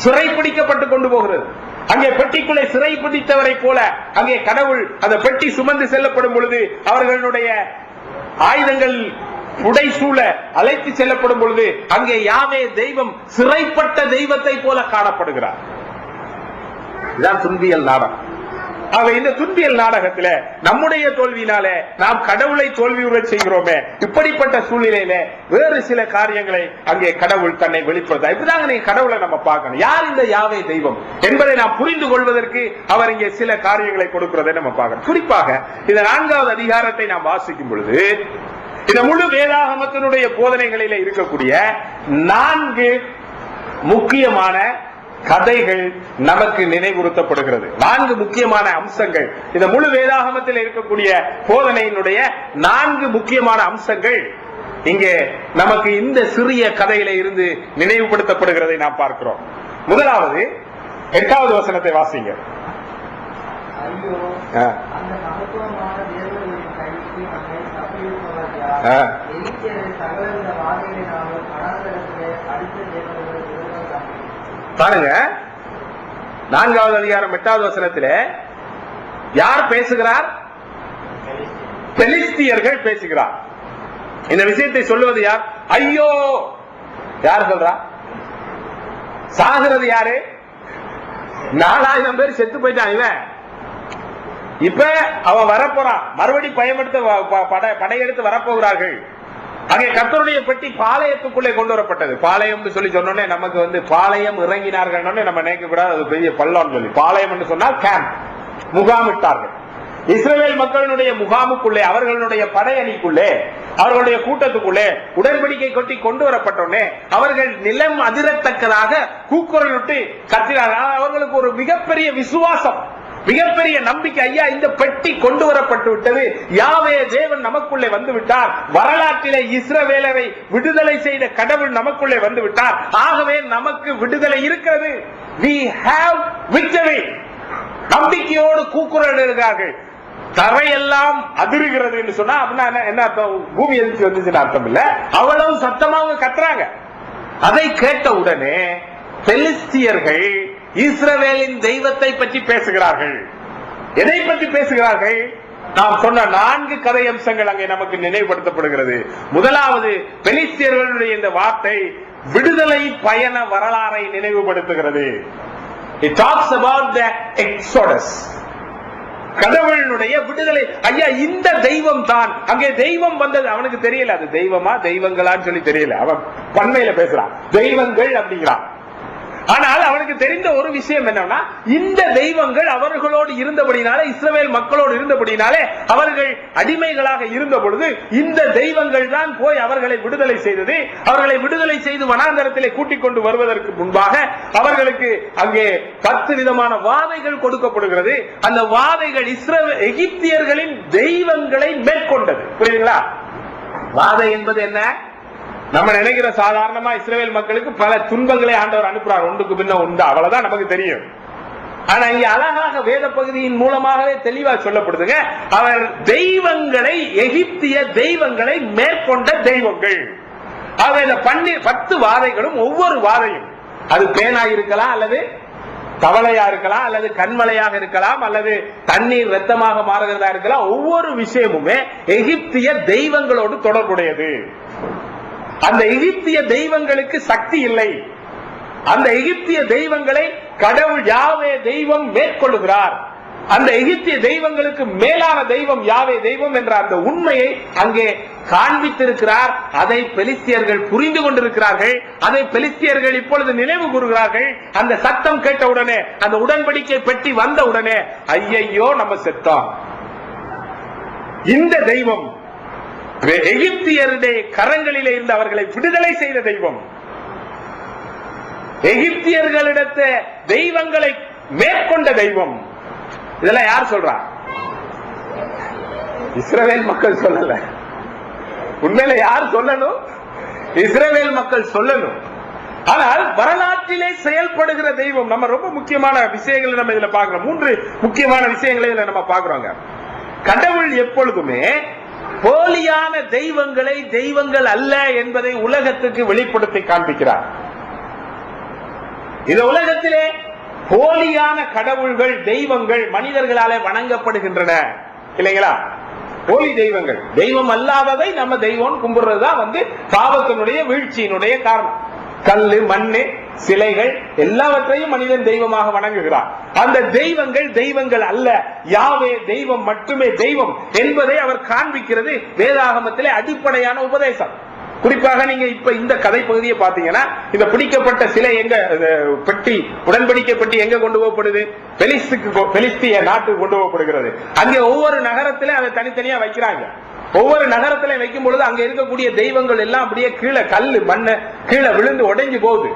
சிறை பிடிக்கப்பட்டு கொண்டு போகிறது. அங்கே பெட்டிக்குள்ளே சிறை பிடித்தவரை போல அங்கே கடவுள் அந்த பெட்டி சுமந்து செல்லப்படும் பொழுது அவர்களுடைய ஆயுதங்கள் புடைசூழ அழைத்து செல்லப்படும் பொழுது அங்கே யாவே தெய்வம் சிறைப்பட்ட தெய்வத்தை போல காணப்படுகிறார். இதுதான் துன்பியல் நாடகம். ஆக இந்த துன்பியல் நாடகத்தில் நம்முடைய தோல்வியினாலே நாம் கடவுளை தோல்வியுற செய்கிறோமே. இப்படிப்பட்ட சூழ்நிலையில வேறு சில காரியங்களை அங்கே கடவுள் தன்னை வெளிப்படுத்த, இப்படிதாங்க நீங்க கடவுளை நம்ம பார்க்கணும். யார் இந்த யாவே தெய்வம் என்பதை நாம் புரிந்து கொள்வதற்கு அவர் இங்கே சில காரியங்களை கொடுக்கிறதை நம்ம பார்க்கணும். குறிப்பாக இந்த 4வது அதிகாரத்தை நாம் வாசிக்கும் பொழுது இந்த முழு வேதாகமத்தினுடைய போதனைகளில இருக்கக்கூடிய 4 முக்கியமான கதைகள் நமக்கு நினைவுறுத்தப்படுகிறது. 4 முக்கியமான அம்சங்கள் இந்த முழு வேதாகமத்தில் இருக்கக்கூடிய போதனையினுடைய 4 முக்கியமான அம்சங்கள் இங்கே நமக்கு இந்த சிறிய கதையில இருந்து நினைவுபடுத்தப்படுகிறதை நாம் பார்க்கிறோம். முதலாவது 8வது வசனத்தை வாசிங்க. ஐயோ, அந்த மகத்துவமான தேவர்களின் கைக்கு நம்மை தப்புவிப்பவர் யார்? எகிப்தியரை சகலவித வாதைகளினாலும் வனாந்தரத்திலே அடித்த தேவர்கள் விரோதம் பாருங்க. 4வது அதிகாரம் 8வது வசனத்திலே யார் பேசுகிறார்? பெலிஸ்தியர்கள் பேசுகிறார். இந்த விஷயத்தை சொல்லுவது யார்? ஐயோ, யார் சொல்றா? சாகிறது யாரு? 4000 பேர் செத்து போயிட்டான். இவன் இப்ப அவன் வரப்போறான், மறுபடி படையெடுத்து வரப்போகிறார்கள். அங்கே கர்த்தருடைய பெட்டி பாளையத்துக்குள்ளே கொண்டு வரப்பட்டது. பாளையம் சொல்லி சொன்னோன்னே நமக்கு வந்து பாளையம் இறங்கினார்கள் நம்ம நினைக்க கூடாது, அது பெரிய பள்ளம் சொல்லி. பாளையம் என்று சொன்னால் கேம்ப், முகாமிட்டார்கள். இஸ்ரவேல் மக்களுடைய முகாமுக்குள்ளே, அவர்களுடைய படையணிக்குள்ளே, அவர்களுடைய கூட்டத்துக்குள்ளே உடன்படிக்கை கொட்டி கொண்டு வரப்பட்டோன்னே அவர்கள் நிலம் அதிரத்தக்கதாக கூக்குரலிட்டு கத்தினார்கள். அவர்களுக்கு ஒரு மிகப்பெரிய விசுவாசம், மிகப்பெரிய நம்பிக்கை. ஐயா, இந்த பெட்டி கொண்டு வரப்பட்டு விட்டது, யாவே தேவன் நமக்குள்ளே வந்து விட்டார், வரலாற்றிலே இஸ்ரவேலரை விடுதலை செய்த கடவுள் நமக்குள்ளே வந்து விட்டார், ஆகவே நமக்கு விடுதலை இருக்கிறது. We have victory. நம்பிக்கையோடு கூக்குரல் இருக்கிறார்கள். தரையெல்லாம் அதிருகிறது என்று சொன்னா அப்படின்னா என்ன அர்த்தம்? பூமி எதிர்த்து வந்துச்சுன்னு அர்த்தம் இல்ல, அவ்வளவு சத்தமாக கத்துறாங்க. அதை கேட்ட உடனே பெலிஸ்தியர்கள் இஸ்ரவேலின் தெய்வத்தை பற்றி பேசுகிறார்கள். எதை பற்றி பேசுகிறார்கள்? நாம் சொன்ன 4 கதை அம்சங்கள் அங்கே நமக்கு நினைவுபடுத்தப்படுகிறது. முதலாவது, பெலிஸ்தியர்களுடைய இந்த வார்த்தை விடுதலை பயண வரலாறை நினைவுபடுத்துகிறது. It talks about the Exodus. கடவுளுடைய விடுதலை. ஐயா, இந்த தெய்வம் தான், அங்கே தெய்வம் வந்தது அவனுக்கு தெரியல, அது தெய்வமா தெய்வங்களான்னு சொல்லி தெரியல. அவன் பன்மையில பேசுறான், தெய்வங்கள் அப்படிங்கிறான். ஆனால் அவனுக்கு தெரிந்த ஒரு விஷயம் என்னன்னா, இந்த தெய்வங்கள் அவர்களோடு இருந்தபடினாலே, இஸ்ரவேல் மக்களோடு இருந்தபடினாலே, அவர்கள் அடிமைகளாக இருந்த பொழுது இந்த தெய்வங்கள் தான் போய் அவர்களை விடுதலை செய்தது. அவர்களை விடுதலை செய்து வனாந்தரத்திலே கூட்டிக் கொண்டு வருவதற்கு முன்பாக அவர்களுக்கு அங்கே 10 விதமான வாதைகள் கொடுக்கப்படுகிறது. அந்த வாதைகள் எகிப்தியர்களின் தெய்வங்களை மேற்கொண்டது. புரியுதுங்களா? வாதை என்பது என்ன? நம்ம நினைக்கிற சாதாரணமா இஸ்ரவேல் மக்களுக்கு பல துன்பங்களை ஆண்டவர் அனுப்புறார், ஒன்றுக்கு பின்ன உண்டு, அவ்வளவுதான் நமக்கு தெரியும். ஆனா இங்க அழகாக வேத பகுதியின் மூலமாகவே தெளிவா சொல்லப்படுதுங்க, அவர் தெய்வங்களை, எகிப்திய தெய்வங்களை மேற்கொண்ட தெய்வங்கள். அவர் இந்த 10 வாதைகளும், ஒவ்வொரு வாதையும் அது பேனா இருக்கலாம், அல்லது தவளையா இருக்கலாம், அல்லது கண்மலையாக இருக்கலாம், அல்லது தண்ணீர் ரத்தமாக மாறுகிறதா இருக்கலாம். ஒவ்வொரு விஷயமுமே எகிப்திய தெய்வங்களோடு தொடர்புடையது. அந்த எகிப்திய தெய்வங்களுக்கு சக்தி இல்லை. அந்த எகிப்திய தெய்வங்களை கடவுள் யாவே தெய்வம் மேற்கொள்ளுகிறார். அந்த எகிப்திய தெய்வங்களுக்கு மேலான தெய்வம் யாவே தெய்வம் என்ற அந்த உண்மையை அங்கே காண்பித்திருக்கிறார். அதை பெலிஸ்தியர்கள் புரிந்து கொண்டிருக்கிறார்கள். அதை பெலிஸ்தியர்கள் இப்பொழுது நினைவு கூறுகிறார்கள். அந்த சத்தம் கேட்டவுடனே, அந்த உடன்படிக்கை பெட்டி வந்தவுடனே, ஐயையோ நம்ம செத்தோம், இந்த தெய்வம் எகிப்தியருடைய கரங்களிலே இருந்து அவர்களை விடுதலை செய்த தெய்வம், எகிப்தியர்களிடத்த தெய்வங்களை மேற்கொண்ட தெய்வம். இதெல்லாம் யார் சொல்றா? இஸ்ரவேல் மக்கள் சொல்லல. உண்மையில யார் சொல்லணும்? இஸ்ரவேல் மக்கள் சொல்லணும். ஆனால் வரலாற்றிலே செயல்படுகிற தெய்வம். நம்ம ரொம்ப முக்கியமான விஷயங்களை நம்ம இதுல பார்க்கிறோம். 3 முக்கியமான விஷயங்களை இதுல நம்ம பார்க்கிறோங்க. கடவுள் எப்பொழுதுமே போலியான தெய்வங்களை தெய்வங்கள் அல்ல என்பதை உலகத்துக்கு வெளிப்படுத்தி காண்பிக்கிறார். இந்த உலகத்திலே போலியான கடவுள்கள், தெய்வங்கள் மனிதர்களாலே வணங்கப்படுகின்றன, இல்லைங்களா? போலி தெய்வங்கள், தெய்வம் அல்லாததை நம்ம தெய்வம் கும்பிடுறதுதான் பாவத்தினுடைய வீழ்ச்சியினுடைய காரணம். கல்லு, மண்ணு, சிலைகள் எல்லாவற்றையும் மனிதன் தெய்வமாக வணங்குகிறார். அந்த தெய்வங்கள் தெய்வங்கள் அல்ல, யாவே தெய்வம் மட்டுமே தெய்வம் என்பதை அவர் காண்பிக்கிறது வேதாகமத்திலே அடிப்படையான உபதேசம். குறிப்பாக நீங்க இப்ப இந்த கதை பகுதியை பாத்தீங்கன்னா, இந்த பிடிக்கப்பட்ட சிலை எங்க, பெட்டி, உடன்படிக்கை பெட்டி எங்க கொண்டு போகப்படுது? பெலிஸ்திய நாட்டுக்கு கொண்டு போகப்படுகிறது. அங்கே ஒவ்வொரு நகரத்திலே அதை தனித்தனியா வைக்கிறாங்க. ஒவ்வொரு நகரத்திலே வைக்கும் பொழுது அங்க இருக்கக்கூடிய தெய்வங்கள் எல்லாம் அப்படியே கீழே கல்லு, மண்ணு கீழே விழுந்து உடைஞ்சு போகுது.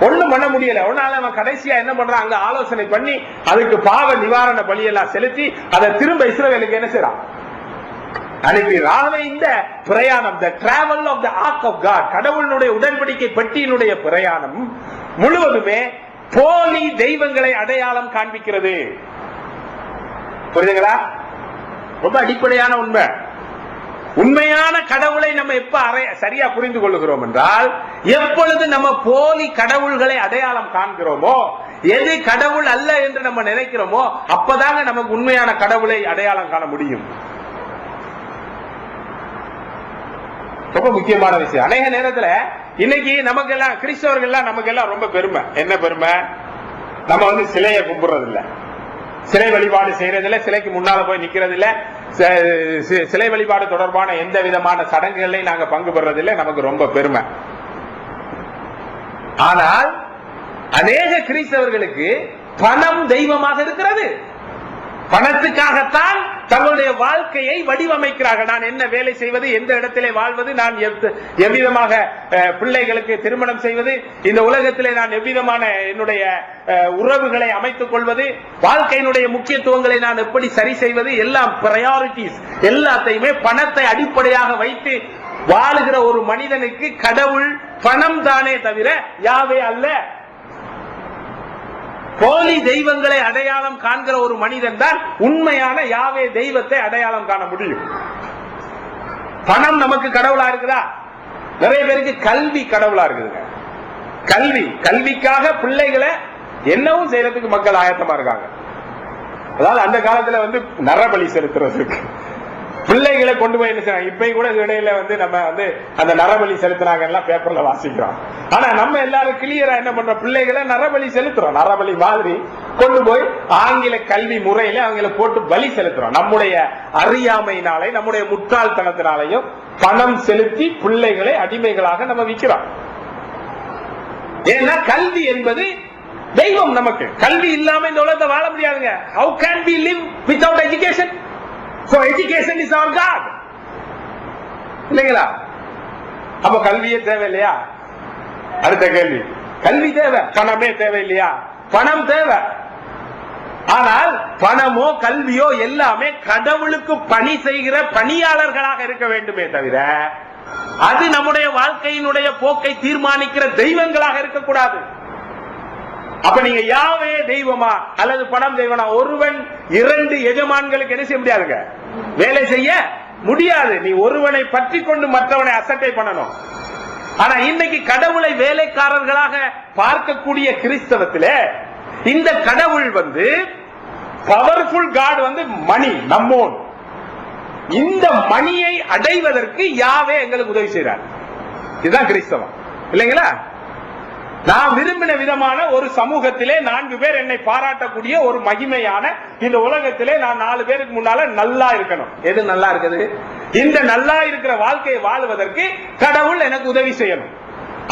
ஒண்ணும் பண்ண முடியல. ஒன்னால அவன் கடைசியா என்ன பண்றான்? அங்க ஆலோசனை பண்ணி அதுக்கு பாவ நிவாரண பலியெல்லாம் செலுத்தி அதை திரும்ப இஸ்ரவேலுக்கு என்ன செய்யறான்? அனுப்பிடுறான். இந்த பிரயாணம், the travel of the ark of God, கடவுளுடைய உடன்படிக்கை பெட்டியினுடைய பிரயாணம் முழுவதுமே போலி தெய்வங்களை அடையாளம் காண்பிக்கிறது. புரியுதுங்களா? ரொம்ப அடிப்படையான உண்மை. உண்மையான கடவுளை நம்ம எப்ப சரியா புரிந்து கொள்ளுகிறோம் என்றால், எப்பொழுது நம்ம போலி கடவுள்களை அடையாளம் காண்கிறோமோ, எது கடவுள் அல்ல என்று நம்ம நினைக்கிறோமோ, அப்பதாங்க நமக்கு உண்மையான கடவுளை அடையாளம் காண முடியும். ரொம்ப முக்கியமான விஷயம். அநேக நேரத்துல இன்னைக்கு நமக்கெல்லாம், கிறிஸ்தவர்கள் நமக்கெல்லாம் ரொம்ப பெருமை. என்ன பெருமை? நம்ம சிலையை கும்பிடுறது இல்ல, சிலை வழிபாடு செய்யறதில்ல, சிலைக்கு முன்னால போய் நிக்கிறது இல்ல, சிலை வழிபாடு தொடர்பான எந்த விதமான சடங்குகளையும் நாங்க பங்கு பெறதில்லை. நமக்கு ரொம்ப பெருமை. ஆனால் அநேக கிறிஸ்தவர்களுக்கு பணம் தெய்வமாக இருக்கிறது. பணத்துக்காகத்தான் தங்களுடைய வாழ்க்கையை வடிவமைக்கிறார்கள். நான் என்ன வேலை செய்வது, எந்த இடத்திலே வாழ்வது, நான் எவ்விதமாக பிள்ளைகளுக்கு திருமணம் செய்வது, இந்த உலகத்திலே நான் எவ்விதமான என்னுடைய உறவுகளை அமைத்துக் கொள்வது, வாழ்க்கையினுடைய முக்கியத்துவங்களை நான் எப்படி சரி செய்வது, எல்லாம் பிரையாரிட்டிஸ் எல்லாத்தையுமே பணத்தை அடிப்படையாக வைத்து வாழுகிற ஒரு மனிதனுக்கு கடவுள் பணம் தானே தவிர யாவே அல்ல. போலி தெய்வங்களை அடையாளம் காண்கிற ஒரு மனிதன் தான் உண்மையான யாவே தெய்வத்தை அடையாளம் காண முடியும். பணம் நமக்கு கடவுளா இருக்குதா? நிறைய பேருக்கு கல்வி கடவுளா இருக்குதுங்க. கல்விக்காக பிள்ளைகளை என்னவும் செய்யறதுக்கு மக்கள் ஆயத்தமா இருக்காங்க. அதாவது அந்த காலத்துல நரபலி செலுத்துறதுக்கு பிள்ளைகளை கொண்டு போய் என்ன செய்யறாங்க. இப்பயும் கூட இடையில நம்ம அந்த நரபலி செலுத்தினாங்க பேப்பர்ல வாசிக்கிறோம். ஆனா நம்ம எல்லாரும் கிளியரா என்ன பண்றோம்? பிள்ளைகளை நரபலி செலுத்துறோம். நரபலி மாதிரி கொண்டு போய் ஆங்கில கல்வி முறையில அவங்களை போட்டு பலி செலுத்துறோம். நம்முடைய அறியாமையினாலே, நம்முடைய முட்டாள்தனத்தினாலையும் பணம் செலுத்தி பிள்ளைகளை அடிமைகளாக நம்ம விற்கிறோம். ஏன்னா கல்வி என்பது தெய்வம். நமக்கு கல்வி இல்லாம இந்த உலகத்தை வாழ முடியாதுங்க. How can we live without education? So education is our God. இல்லைங்களா? அப்ப கல்வியே தேவை இல்லையா? அடுத்த கேள்வி, கல்வி தேவை, பணமே தேவை இல்லையா? பணம் தேவை. ஆனால் பணமோ கல்வியோ எல்லாமே கடவுளுக்கு பணி செய்கிற பணியாளர்களாக இருக்க வேண்டுமே தவிர அது நம்முடைய வாழ்க்கையினுடைய போக்கை தீர்மானிக்கிற தெய்வங்களாக இருக்கக்கூடாது. அப்ப நீங்க யாவே தெய்வமா அல்லது பணம் தெய்வமா? ஒருவன் 2 எஜமான்களுக்கு என்ன செய்ய முடியாதுங்க, வேலை செய்ய முடியாது. நீ ஒருவனை பற்றி கொண்டு மற்றவனை அசட்டை பண்ணணும். ஆனா இன்னைக்கு கடவுளை வேலைக்காரர்களாக பார்க்கக்கூடிய கிறிஸ்தவத்திலே இந்த கடவுள் பவர்ஃபுல் காட் மணி, நம்மோன். இந்த மணியை அடைவதற்கு யாவே எங்களுக்கு உதவி செய்றார். இதுதான் கிறிஸ்தவம், இல்லைங்களா? நான் விரும்பின விதமான ஒரு சமூகத்திலே 4 பேர் என்னை பாராட்டக்கூடிய ஒரு மகிமையான இந்த உலகத்திலே நான் 4 பேருக்கு முன்னால நல்லா இருக்கணும். எது நல்லா இருக்குது? இந்த நல்லா இருக்கிற வாழ்க்கையை வாழ்வதற்கு கடவுள் எனக்கு உதவி செய்யணும்.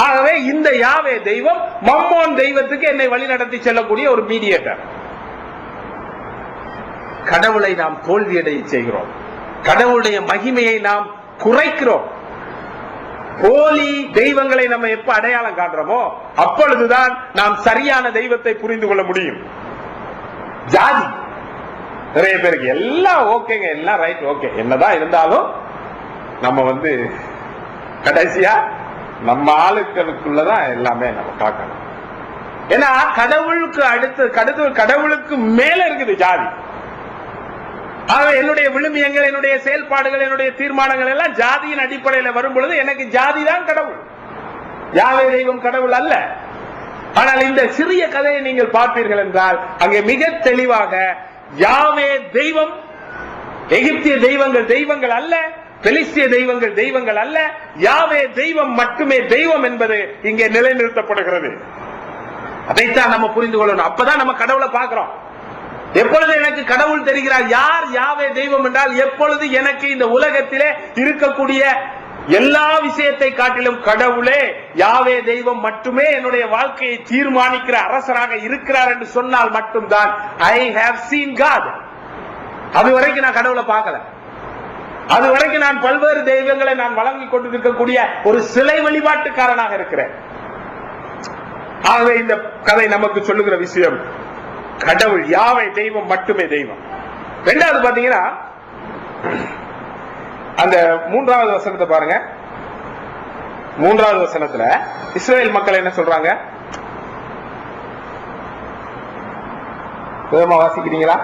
ஆகவே இந்த யாவே தெய்வம் மம்மோன் தெய்வத்துக்கு என்னை வழிநடத்தி செல்லக்கூடிய ஒரு மீடியேட்டர். கடவுளை நாம் தோல்வியடைய செய்கிறோம். கடவுளுடைய மகிமையை நாம் குறைக்கிறோம். போலி தெய்வங்களை நம்ம எப்ப அடையாளம் காட்டுறோமோ அப்பொழுதுதான் நாம் சரியான தெய்வத்தை புரிந்து கொள்ள முடியும். ஜாதி நிறைய பேருக்கு எல்லாம் ஓகேங்க, எல்லாம் ரைட், ஓகே. என்னதான் இருந்தாலும் நம்ம கடைசியா நம்ம ஆளுக்களுக்குள்ளதான் எல்லாமே நம்ம பார்க்கணும். ஏன்னா கடவுளுக்கு அடுத்து கடவுளுக்கு மேல இருக்குது ஜாதி. என்னுடைய விழுமியங்கள், என்னுடைய செயல்பாடுகள், என்னுடைய தீர்மானங்கள் எல்லாம் ஜாதியின் அடிப்படையில் வரும் பொழுது எனக்கு ஜாதி தான் கடவுள், யாவே தெய்வம் கடவுள் அல்ல. ஆனால் இந்த சிறிய கதையை நீங்கள் பார்ப்பீர்கள் என்றால் அங்கே மிக தெளிவாக யாவே தெய்வம், எகிப்திய தெய்வங்கள் தெய்வங்கள் அல்ல, பெலிஸ்திய தெய்வங்கள் தெய்வங்கள் அல்ல, யாவே தெய்வம் மட்டுமே தெய்வம் என்பது இங்கே நிலைநிறுத்தப்படுகிறது. அதைத்தான் நம்ம புரிந்து கொள்ளணும். அப்பதான் நம்ம கடவுளை பார்க்கிறோம். எப்பொழுது எனக்கு கடவுள் தெரிகிறார், யார் யாவே தெய்வம் என்றால் எப்பொழுது எனக்கு இந்த உலகத்திலே இருக்கக்கூடிய எல்லா விஷயத்தை காட்டிலும் கடவுளே யாவே தெய்வம் மட்டுமே என்னுடைய வாழ்க்கையை தீர்மானிக்கிற அரசராக இருக்கிறார் என்று சொன்னால் மட்டும்தான் ஐ ஹேவ் சீன் காட். அது வரைக்கும் நான் கடவுளை பார்க்கல. அது வரைக்கும் நான் பல்வேறு தெய்வங்களை நான் வழங்கிக் கொண்டிருக்கக்கூடிய ஒரு சிலை வழிபாட்டுக்காரனாக இருக்கிறேன். ஆகவே இந்த கதை நமக்கு சொல்லுகிற விஷயம், கடவுள் யாவை தெய்வம் மட்டுமே தெய்வம். இரண்டாவது பாத்தீங்கன்னா அந்த 3வது வசனத்தை பாருங்க. 3வது வசனத்துல இஸ்ரவேல் மக்கள் என்ன சொல்றாங்க? வேகமா வாசிக்கிறீங்களா?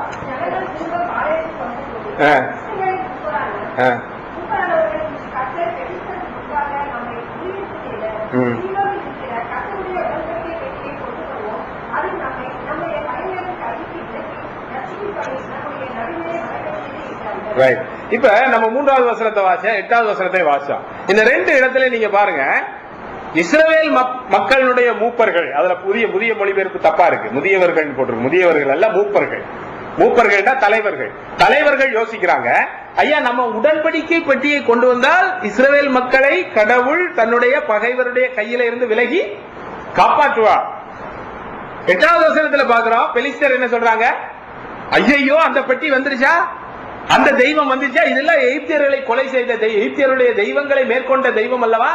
இப்ப நம்ம 3வது வசனத்தை வாசிச்சோம், 8வது வசனத்தை வாசிச்சோம். இந்த 2 இடத்துல நீங்க பாருங்க, இஸ்ரவேல் மக்களுடைய மூப்பர்கள், அதுல புதிய மொழிபெயர்ப்பு தப்பா இருக்கு, முதியவர்கள் போட்டிருக்கு. முதியவர்கள் அல்ல, மூப்பர்கள். மூப்பர்கள்னா தலைவர்கள். தலைவர்கள் யோசிக்கிறாங்க, ஐயா நம்ம உடன்படிக்கை பெட்டியை கொண்டு வந்தால் இஸ்ரவேல் மக்களை கடவுள் தன்னுடைய பகைவருடைய கையில இருந்து விலகி காப்பாற்றுவார். 8வது வசனத்துல பாக்குறோம், பெலிஸ்தர் என்ன சொல்றாங்க? ஐயோ அந்த பெட்டி வந்துருச்சா, அந்த தெய்வம் வந்துச்சா, இதெல்லாம் எகிப்தியர்களை கொலை செய்த எகிப்தியருடைய தெய்வங்களை மேற்கொண்ட தெய்வம் அல்லவா?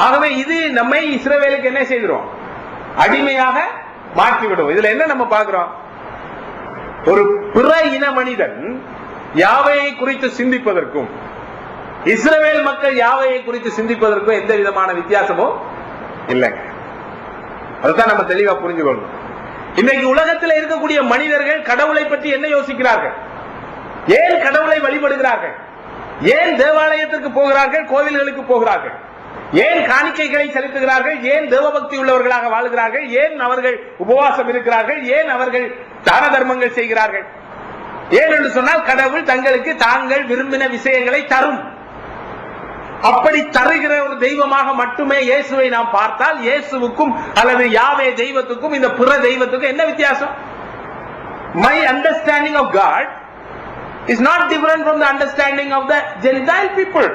ஆகவே இது நம்மை இஸ்ரவேலுக்கு என்ன செய்கிறோம்? அடிமையாக மாற்றிவிடும். இதுல என்ன நம்ம பார்க்கிறோம்? ஒரு பிற இன மனிதன் யாவையை குறித்து சிந்திப்பதற்கும் இஸ்ரவேல் மக்கள் யாவையை குறித்து சிந்திப்பதற்கும் எந்த விதமான வித்தியாசமும் இல்லைங்க. அதுதான் நம்ம தெளிவா புரிஞ்சுக்கொள்ளணும். இன்னைக்கு உலகத்தில் இருக்கக்கூடிய மனிதர்கள் கடவுளை பற்றி என்ன யோசிக்கிறார்கள்? ஏன் கடவுளை வழிபடுகிறார்கள்? ஏன் தேவாலயத்திற்கு போகிறார்கள்? கோவில்களுக்கு போகிறார்கள்? ஏன் காணிக்கைகளை செலுத்துகிறார்கள்? ஏன் தேவபக்தி உள்ளவர்களாக வாழ்கிறார்கள்? ஏன் அவர்கள் உபவாசம் இருக்கிறார்கள்? ஏன் அவர்கள் தான தர்மங்கள் செய்கிறார்கள்? ஏன் என்று சொன்னால் கடவுள் தங்களுக்கு தாங்கள் விரும்பின விஷயங்களை தரும். அப்படி தருகிற ஒரு தெய்வமாக மட்டுமே இயேசுவை நாம் பார்த்தால் இயேசுவுக்கும் அல்லது யாவே தெய்வத்துக்கும் இந்த பிற தெய்வத்துக்கும் என்ன வித்தியாசம்? My understanding of God is not different from the understanding of the Gentile people.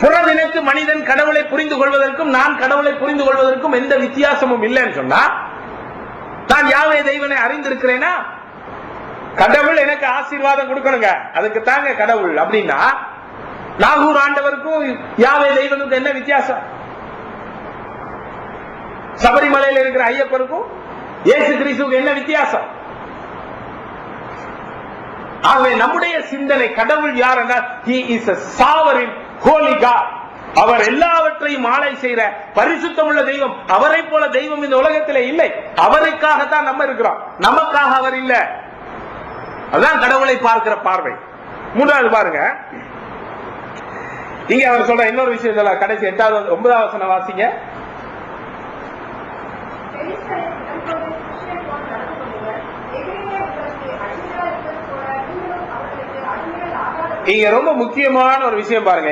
புற மனிதனுக்கு மனிதன் கடவுளை புரிந்து கொள்வதற்கும் நான் கடவுளை புரிந்து கொள்வதற்கும் எந்த வித்தியாசமும் இல்லைன்னு சொன்னா, நான் யாவே தெய்வனை அறிந்திருக்கிறேனா? கடவுள் எனக்கு ஆசீர்வாதம் கொடுக்கணுங்க, அதுக்கு தாங்க கடவுள் அப்படின்னா, நாகூர் ஆண்டவருக்கும் யாவே தெய்வனுக்கும் என்ன வித்தியாசம்? சபரிமலையில் இருக்கிற ஐயப்பருக்கும் இயேசு கிறிஸ்துவுக்கு என்ன வித்தியாசம்? ஆகவே நம்முடைய சிந்தனை கடவுள் யார் என்றால் he is a sovereign holy God. அவர் எல்லாவற்றையும் ஆளை செய்கிற பரிசுத்தமுள்ள தெய்வம். அவரை போல தெய்வம் இந்த உலகத்திலே இல்லை. அவருக்காகத்தான் நம்ம இருக்கிறோம், நமக்காக அவர் இல்ல. அதுதான் கடவுளை பார்க்கிற பார்வை. மூன்றாவது பாருங்க, இங்க அவர் சொல்ற இன்னொரு விஷயம், கடைசி 8வது 9வது வசனம் வாசிங்க. இங்க ரொம்ப முக்கியமான ஒரு விஷயம் பாருங்க.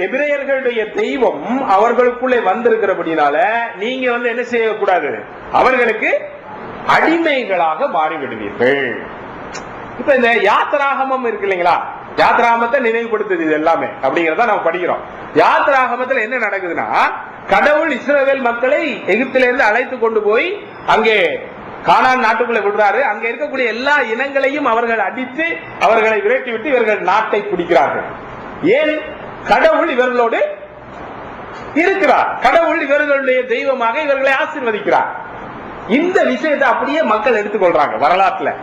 எபிரேயர்களுடைய தெய்வம் அவர்களுக்குள்ளே வந்திருக்கிறபடினால நீங்க என்ன செய்யக்கூடாது, அவர்களுக்கு அடிமைகளாக மாறிவிடுவீர்கள். இப்ப இந்த யாத்திராகமம் இருக்கு இல்லைங்களா, யாத்திராகமத்தை நினைவுபடுத்துது இது எல்லாமே அப்படிங்கறத நம்ம படிக்கிறோம். யாத்திராகமத்தில் என்ன நடக்குதுன்னா, கடவுள் இஸ்ரவேல் மக்களை எகிப்திலிருந்து அழைத்து கொண்டு போய் அங்கே கானான் நாட்டுக்குள்ளே விடுறாரு. அங்க இருக்கக்கூடிய எல்லா இனங்களையும் அவர்கள் அடித்து அவர்களை விரட்டிவிட்டு இவர்கள் நாட்டை பிடிக்கிறார்கள். ஏன்? கடவுள் இவர்களோடு இருக்கிறார், கடவுள் இவர்களுடைய தெய்வமாக இவர்களை ஆசீர்வதிக்கிறார். இந்த விஷயத்தை அப்படியே மக்கள் எடுத்துக்கொள்றாங்க. வரலாற்றுல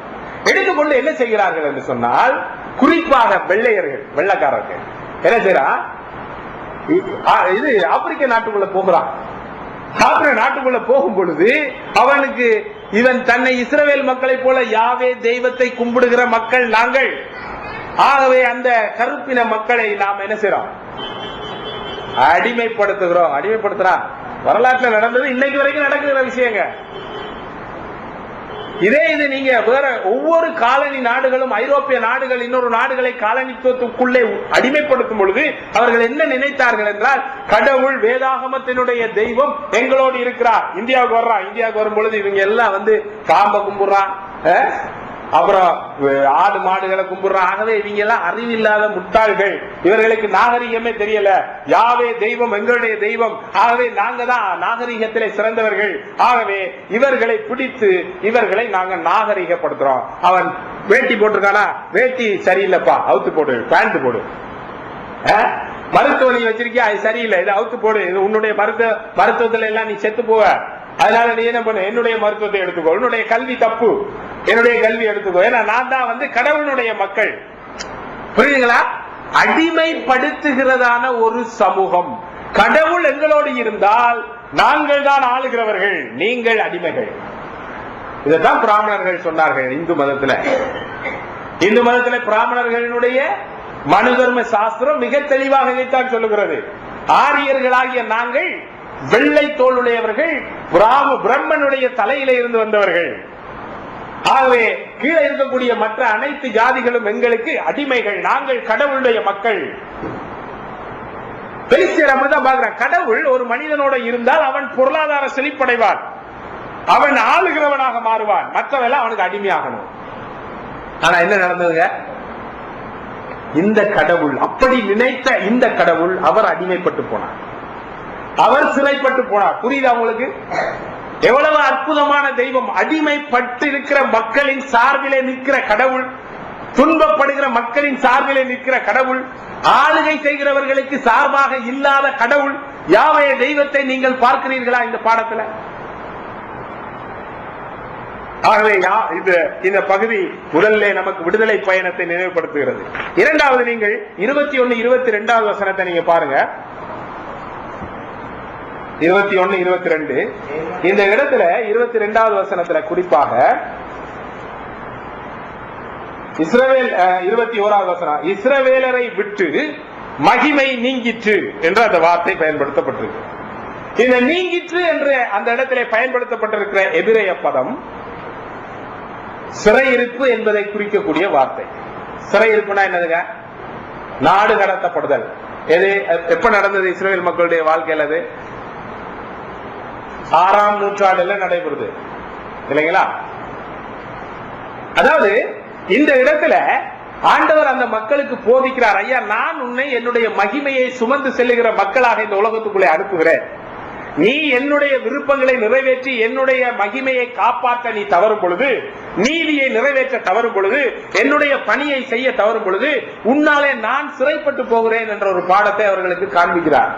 எடுத்துக்கொண்டு என்ன செய்கிறார்கள் என்று சொன்னால், குறிப்பாக வெள்ளைக்காரர்கள் என்ன செய்யறா, இது ஆப்பிரிக்க நாட்டுக்குள்ள போகிறான். ஆப்பிரிக்க நாட்டுக்குள்ள போகும் பொழுது அவனுக்கு இவன் தன்னை இஸ்ரவேல் மக்களை போல யாவே தெய்வத்தை கும்பிடுகிற மக்கள் நாங்கள். ஆகவே அந்த கருப்பின மக்களை நாம் என்ன செய்யறோம், அடிமைப்படுத்துகிறோம். அடிமைப்படுத்துறான். வரலாற்றுல நடந்தது, இன்னைக்கு வரைக்கும் நடக்கிற விஷயங்க. இது நீங்க வேற ஒவ்வொரு காலனி நாடுகளும், ஐரோப்பிய நாடுகள் இன்னொரு நாடுகளை காலனித்துவத்துக்குள்ளே அடிமைப்படுத்தும் பொழுது அவர்கள் என்ன நினைத்தார்கள் என்றால், கடவுள் வேதாகமத்தினுடைய தெய்வம் எங்களோடு இருக்கிறார். இந்தியாவுக்கு வர்றான், இந்தியாவுக்கு வரும் பொழுது இவங்க எல்லாம் காம்ப கும்பிடுறான், அப்புறம் ஆடு மாடுகளை கும்பிடுறான். ஆகவே இவங்க எல்லாம் அறிவில்லாத முட்டாள்கள், இவர்களுக்கு நாகரிகமே தெரியல. யாவே தெய்வம் எங்களுடைய தெய்வம், ஆகவே நாங்க தான் நாகரிகத்திலே சிறந்தவர்கள். ஆகவே இவர்களை பிடித்து இவர்களை நாங்க நாகரிகப்படுத்துறோம். அவன் வேட்டி போட்டிருக்கானா, வேட்டி சரியில்லைப்பா, அவுத்து போடு, பேண்ட் போடு. மருத்துவ நீ வச்சிருக்கியா, அது சரியில்லை, இது அவுத்து போடு, இது உன்னுடைய மருத்துவத்துல எல்லாம் நீ செத்து போவ, அதனால நீ என்ன பண்ணு, என்னுடைய மருத்துவத்தை எடுத்துக்கோ, என்னுடைய கல்வி தப்பு, என்னுடைய கல்வி எடுத்துக்கோ, ஏன்னா நான் தான் கடவுளுடைய மக்கள். புரியுதுங்களா? அடிமைப்படுத்துகிறதான ஒரு சமூகம். கடவுள் எங்களோடு இருந்தால் நாங்கள் தான் ஆளுகிறவர்கள், நீங்கள் அடிமைகள். இதைத்தான் பிராமணர்கள் சொன்னார்கள். இந்து மதத்துல பிராமணர்களுடைய மனு தர்ம சாஸ்திரம் மிக தெளிவாக இதைத்தான் சொல்லுகிறது. ஆரியர்களாகிய நாங்கள் வெள்ளை தோளுடையவர்கள், பிரம்மனுடைய தலையில இருந்து வந்தவர்கள். ஆகவே கீழே இருக்கக்கூடிய மற்ற அனைத்து ஜாதிகளும் எங்களுக்கு அடிமைகள், நாங்கள் கடவுளுடைய மக்கள். பெலிஸ்தியர் அப்படிதான் பாக்குறான். கடவுள் ஒரு மனிதனோட இருந்தால் அவன் பொருளாதார செழிப்படைவான், அவன் ஆளுகிறவனாக மாறுவான், மற்றவெல்லாம் அவனுக்கு அடிமையாகணும். ஆனா என்ன நடந்ததுங்க, இந்த கடவுள், அப்படி நினைத்த இந்த கடவுள் அவர் அடிமைப்பட்டு போனார், அவர் சிறைப்பட்டு போனார். புரியுதா உங்களுக்கு? எவ்வளவு அற்புதமான தெய்வம்! அடிமைப்பட்டு இருக்கிற மக்களின் சார்பிலே நிற்கிற கடவுள், துன்பப்படுகிற மக்களின் சார்பிலே நிற்கிற கடவுள், ஆளுகை செய்கிறவர்களுக்கு சார்பாக இல்லாத கடவுள். யாவே தெய்வத்தை நீங்கள் பார்க்கிறீர்களா இந்த பாடத்துல? ஆகவே இந்த பகுதி முதல்ல நமக்கு விடுதலை பயணத்தை நினைவுபடுத்துகிறது. இரண்டாவது, நீங்கள் 21, 22வது வசனத்தை நீங்க பாருங்க. 21, 22 இந்த இடத்துல 22வது வசனத்துல குறிப்பாக இஸ்ரவேல் 21வது வசனம், இஸ்ரவேலரை விட்டு மகிமை நீங்கிற்று என்ற அந்த வார்த்தை பயன்படுத்தப்பட்டிருக்கு. இந்த நீங்கிற்று என்று அந்த இடத்திலே பயன்படுத்தப்பட்டிருக்கிற எபிரேய பதம் சிறையிருப்பு என்பதை குறிக்கக்கூடிய வார்த்தை. சிறையிருப்புனா என்னதுங்க? நாடு கடத்தப்படுதல். எது எப்ப நடந்தது இஸ்ரவேல் மக்களுடைய வாழ்க்கையில்? அது 6ஆம் நூற்றாண்டுல நடைபெறுது இல்லைங்களா? அதாவது இந்த இடத்துல ஆண்டவர் அந்த மக்களுக்கு போதிக்கிறார், ஐயா நான் உன்னை என்னுடைய மகிமையை சுமந்து செல்லுகிற மக்களாக இந்த உலகத்துக்குள்ளே அனுப்புகிறேன். நீ என்னுடைய விருப்பங்களை நிறைவேற்றி என்னுடைய மகிமையை காப்பாற்ற நீ தவறும் பொழுது, நீதியை நிறைவேற்ற தவறும் பொழுது, என்னுடைய பணியை செய்ய தவறும் பொழுது உன்னாலே நான் சிறைப்பட்டு போகிறேன் என்ற ஒரு பாடத்தை அவர்களுக்கு காண்பிக்கிறார்.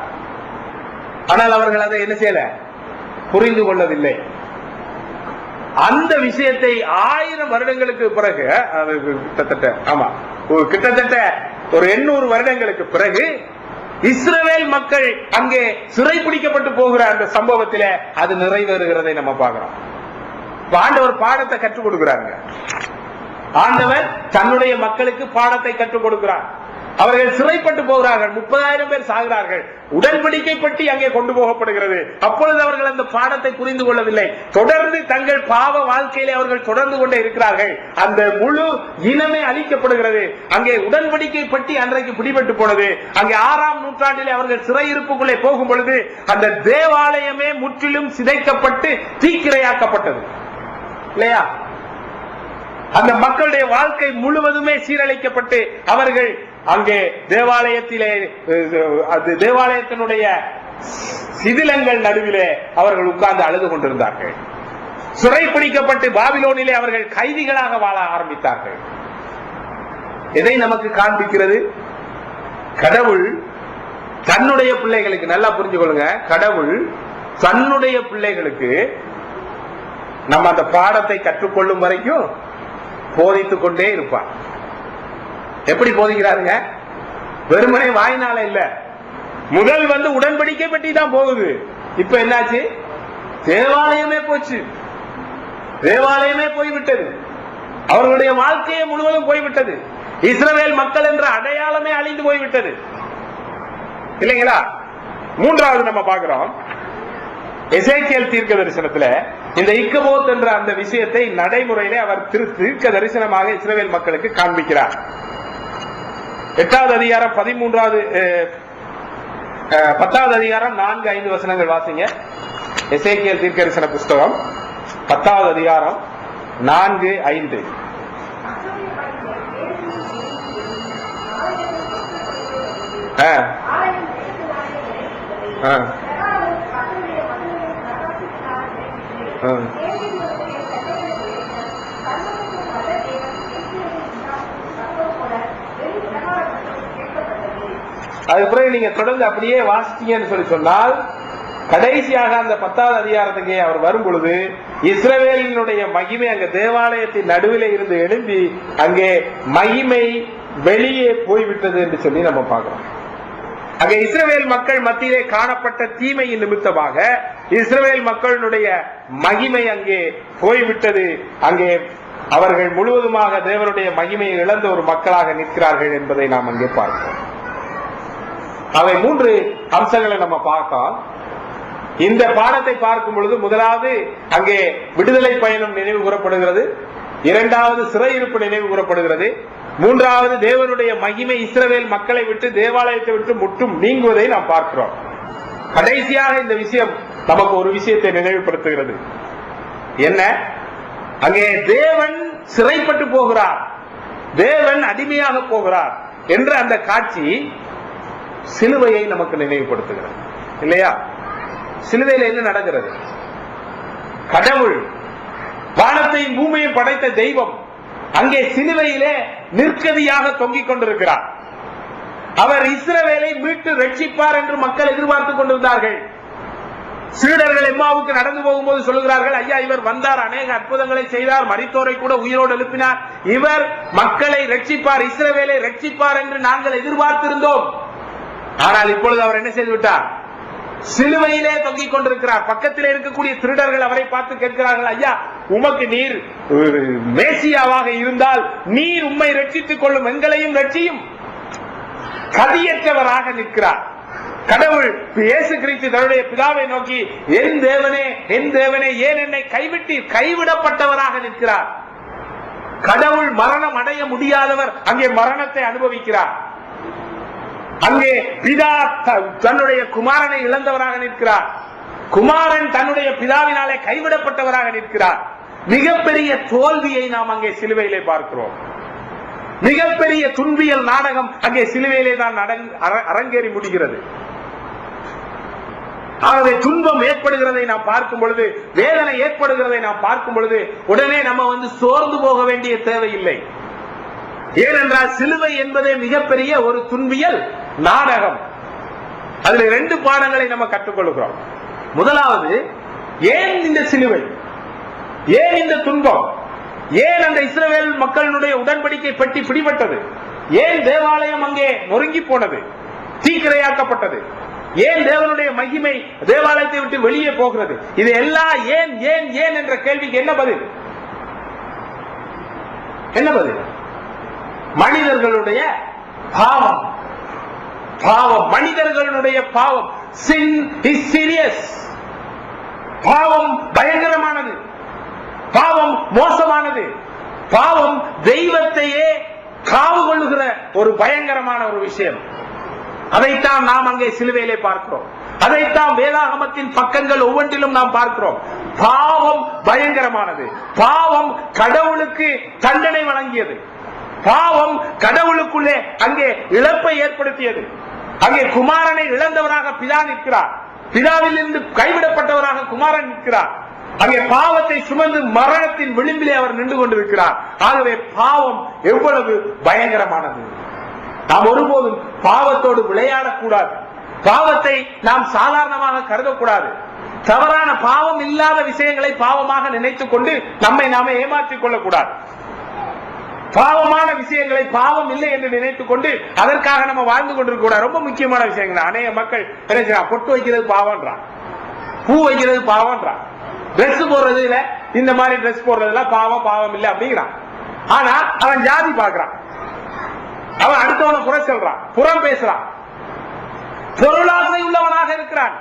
ஆனால் அவர்கள் அதை என்ன செய்யல, புரிந்து கொள்ளவில்லை. அந்த விஷயத்தை 1000 வருடங்களுக்கு பிறகு, கிட்டத்தட்ட ஒரு 800 வருடங்களுக்கு பிறகு இஸ்ரவேல் மக்கள் அங்கே சிறைப்பிடிக்கப்பட்டு போகிற அந்த சம்பவத்தில் அது நிறைவேறுகிறதை நம்ம பார்க்கிறோம். ஆண்டவர் பாடத்தை கற்றுக் கொடுக்கிறாங்க. ஆண்டவர் தன்னுடைய மக்களுக்கு பாடத்தை கற்றுக் கொடுக்கிறார். அவர்கள் சிறைப்பட்டு போகிறார்கள், 30,000 பேர் சாகிறார்கள், உடன்படிக்கை பற்றி அங்கே கொண்டு போகப்படுகிறது. அப்பொழுது அவர்கள் அந்த பாடத்தை புரிந்து கொள்ளவில்லை. தொடர்ந்து தங்கள் பாவ வாழ்க்கையிலே அவர்கள் தொடர்ந்து கொண்டே இருக்கிறார்கள். அந்த முழு இனமே அழிக்கப்படுகிறது. அங்கே உடன்படிக்கை பற்றி அன்றைக்கு பிடிபட்டு போனது. அங்கே 6ஆம் நூற்றாண்டிலே அவர்கள் சிறையிருப்புக்குள்ளே போகும் பொழுது அந்த தேவாலயமே முற்றிலும் சிதைக்கப்பட்டு தீக்கிரையாக்கப்பட்டது இல்லையா? அந்த மக்களுடைய வாழ்க்கை முழுவதுமே சீரழிக்கப்பட்டு அவர்கள் அங்கே தேவாலயத்தினுடைய சிதிலங்கள் நடுவிலே அவர்கள் உட்கார்ந்து அழுது கொண்டிருந்தார்கள். சிறைப்பிடிக்கப்பட்டு பாபிலோனிலே அவர்கள் கைதிகளாக வாழ ஆரம்பித்தார்கள். எதை நமக்கு காண்பிக்கிறது? கடவுள் தன்னுடைய பிள்ளைகளுக்கு, நல்லா புரிஞ்சு கொள்ளுங்க, கடவுள் தன்னுடைய பிள்ளைகளுக்கு நம்ம அந்த பாடத்தை கற்றுக்கொள்ளும் வரைக்கும் போதித்துக் கொண்டே இருப்பார். எப்படி போதிக்கிறாருங்க? வெறுமனே வாயினால இல்ல. முதல் உடன்படிக்கை பற்றி தான் போகுது. இப்ப என்னாச்சு? தேவாலயமே போச்சு, தேவாலயமே போய்விட்டது, அவர்களுடைய வாழ்க்கையே முழுவதும் போய்விட்டது, இஸ்ரவேல் மக்கள் என்ற அடையாளமே அழிந்து போய்விட்டது இல்லைங்களா? மூன்றாவது நம்ம பார்க்கிறோம், எசேக்கியேல் தீர்க்க தரிசனத்தில் இந்த இக்கபோத் என்ற அந்த விஷயத்தை நடைமுறையிலே அவர் தீர்க்க தரிசனமாக இஸ்ரவேல் மக்களுக்கு காண்பிக்கிறார். 8வது அதிகாரம் 10வது அதிகாரம் 4-5 வசனங்கள் வாசிங்க. எசேக்கியேல் தீர்க்க தரிசன புஸ்தகம் 10வது அதிகாரம் 4-5. அதுக்கப்புறம் நீங்க தொடர்ந்து அப்படியே வாசிச்சீங்கன்னு சொன்னால் கடைசியாக அந்த 10வது அதிகாரத்துக்கு அவர் வரும் பொழுது இஸ்ரவேலினுடைய மகிமை அங்க தேவாலயத்தின் நடுவில் இருந்து எழும்பி அங்கே மகிமை வெளியே போய்விட்டது என்று சொல்லி நம்ம பார்க்கிறோம். அங்கே இஸ்ரவேல் மக்கள் மத்தியிலே காணப்பட்ட தீமையின் நிமித்தமாக இஸ்ரவேல் மக்களுடைய மகிமை அங்கே போய்விட்டது. அங்கே அவர்கள் முழுவதுமாக தேவனுடைய மகிமையை இழந்த ஒரு மக்களாக நிற்கிறார்கள் என்பதை நாம் அங்கே பார்க்கிறோம். அவை 3 அம்சங்களை நம்ம பார்த்தோம். இந்த பாடத்தை பார்க்கும் பொழுது முதலாவது அங்கே விடுதலை பயணம் நினைவு கூறப்படுகிறது, 2வது சிறையிருப்பு நினைவு கூறப்படுகிறது, 3வது தேவனுடைய மகிமை இஸ்ரவேல் மக்களை விட்டு தேவாலயத்தை விட்டு முற்றும் நீங்குவதை நாம் பார்க்கிறோம். கடைசியாக இந்த விஷயம் நமக்கு ஒரு விஷயத்தை நினைவுபடுத்துகிறது. என்ன? அங்கே தேவன் சிறைப்பட்டு போகிறார், தேவன் அடிமையாக போகிறார் என்ற அந்த காட்சி சிலுவையை நமக்கு நினைவுபடுத்துகிறது இல்லையா? சிலுவையில் என்ன நடக்கிறது? கடவுள் வானத்தையும் பூமியையும் படைத்த தெய்வம் அங்கே சிலுவையிலே நிற்கதியாக தொங்கிக் கொண்டிருக்கிறார். அவர் இஸ்ரவேலை மீட்டு ரட்சிப்பார் என்று மக்கள் எதிர்பார்த்துக் கொண்டிருந்தார்கள். சீடர்கள் எம்மாவுக்கு நடந்து போகும்போது சொல்லுகிறார்கள், ஐயா இவர் வந்தார், அநேக அற்புதங்களை செய்தார், மரித்தோரை கூட உயிரோடு எழுப்பினார், இவர் மக்களை ரட்சிப்பார், இஸ்ரவேலை ரட்சிப்பார் என்று நாங்கள் எதிர்பார்த்திருந்தோம். ஆனால் இப்பொழுது அவர் என்ன செய்து விட்டார்? சிலுவையிலே தொங்கிக் கொண்டிருக்கிறார். பக்கத்தில் இருக்கக்கூடிய திருடர்கள் அவரை பார்த்து கேட்கிறார்கள், ஐயா உமக்கு நீர் மேசியாவாக இருந்தால் நீர் உம்மை ரட்சித்துக் கொள்ளும், எங்களையும் ரட்சியும். கதியற்றவராக நிற்கிறார். கடவுள் இயேசு கிறிஸ்து தன்னுடைய பிதாவை நோக்கி, என் தேவனே என் தேவனே ஏன் என்னை கைவிட்டீர், கைவிடப்பட்டவராக நிற்கிறார். கடவுள் மரணம் அடைய முடியாதவர் அங்கே மரணத்தை அனுபவிக்கிறார். அங்கே பிதா தன்னுடைய குமாரனை இழந்தவராக நிற்கிறார், குமாரன் தன்னுடைய பிதாவினாலே கைவிடப்பட்டவராக நிற்கிறார். மிகப்பெரிய தோல்வியை நாம் அங்கே சிலுவையிலே பார்க்கிறோம். மிகப்பெரிய துன்பியல் நாடகம் அங்கே சிலுவையிலே தான் அரங்கேறி முடிகிறது. ஆகவே துன்பம் ஏற்படுகிறதை நாம் பார்க்கும் பொழுது, வேதனை ஏற்படுகிறதை நாம் பார்க்கும் பொழுது உடனே நம்ம சோர்ந்து போக வேண்டிய தேவையில்லை. ஏனென்றால் சிலுவை என்பதே மிகப்பெரிய ஒரு துன்பியல் நாடகம். அதுல 2 பாடங்களை நம்ம கற்றுக்கொள்கிறோம். முதலாவது, ஏன் இந்த சிலுவை, ஏன் இந்த துன்பம், ஏன் அந்த இஸ்ரவேல் மக்களுடைய உடன்படிக்கை பெட்டி பிடிபட்டது, ஏன் தேவாலயம் அங்கே நொறுங்கி போனது, தீக்கிரையாக்கப்பட்டது, ஏன் தேவனுடைய மகிமை தேவாலயத்தை விட்டு வெளியே போகிறது, இது எல்லாம் ஏன் ஏன் ஏன் என்ற கேள்விக்கு என்ன பதில்? என்ன பதில்? மனிதர்களுடைய பாவம். பாவம், மனிதர்களுடைய பாவம். Sin is serious. பாவம் பயங்கரமானது, பாவம் மோசமானது, பாவம் தெய்வத்தையே காவு கொள்ளுகிற ஒரு பயங்கரமான ஒரு விஷயம். அதைத்தான் நாம் அங்கே சிலுவையிலே பார்க்கிறோம். அதைத்தான் வேதாகமத்தின் பக்கங்கள் ஒவ்வொன்றிலும் நாம் பார்க்கிறோம். பாவம் பயங்கரமானது. பாவம் கடவுளுக்கு தண்டனை வழங்கியது. பாவம் கடவுளுக்குள்ளே அங்கே இழப்பை ஏற்படுத்தியது. அங்கே குமாரனை இழந்தவராக பிதா நிற்கிறார், பிதாவில் இருந்து கைவிடப்பட்டவராக குமாரன் நிற்கிறார். அங்கே பாவத்தை சுமந்து மரணத்தின் விளிம்பிலே அவர் நின்று கொண்டிருக்கிறார். ஆகவே பாவம் எவ்வளவு பயங்கரமானது. நாம் ஒருபோதும் பாவத்தோடு விளையாடக்கூடாது. பாவத்தை நாம் சாதாரணமாக கருதக்கூடாது. தவறான பாவம் இல்லாத விஷயங்களை பாவமாக நினைத்துக் கொண்டு நம்மை நாமே ஏமாற்றிக் கொள்ளக்கூடாது. பாவமான விஷயங்களை பாவம் இல்லை என்று நினைத்துக் கொண்டு அதற்காக நம்ம வாழ்ந்து கொண்டிருக்க கூடாது. ரொம்ப முக்கியமான விஷயங்கள். அநேக மக்கள் பொட்டு வைக்கிறது பாவம்ன்றான், பூ வைக்கிறது பாவம்ன்றான், டிரெஸ் போடுறதுல இந்த மாதிரி டிரெஸ் போடுறதுலாம் பாவம் பாவம் இல்லை அப்படிங்கிறான். ஆனா அவன் ஜாதி பார்க்கிறான், அவன் அடுத்தவனை குறை சொல்றான், புறம் பேசுறான், பொருளாசை உள்ளவனாக இருக்கிறான்.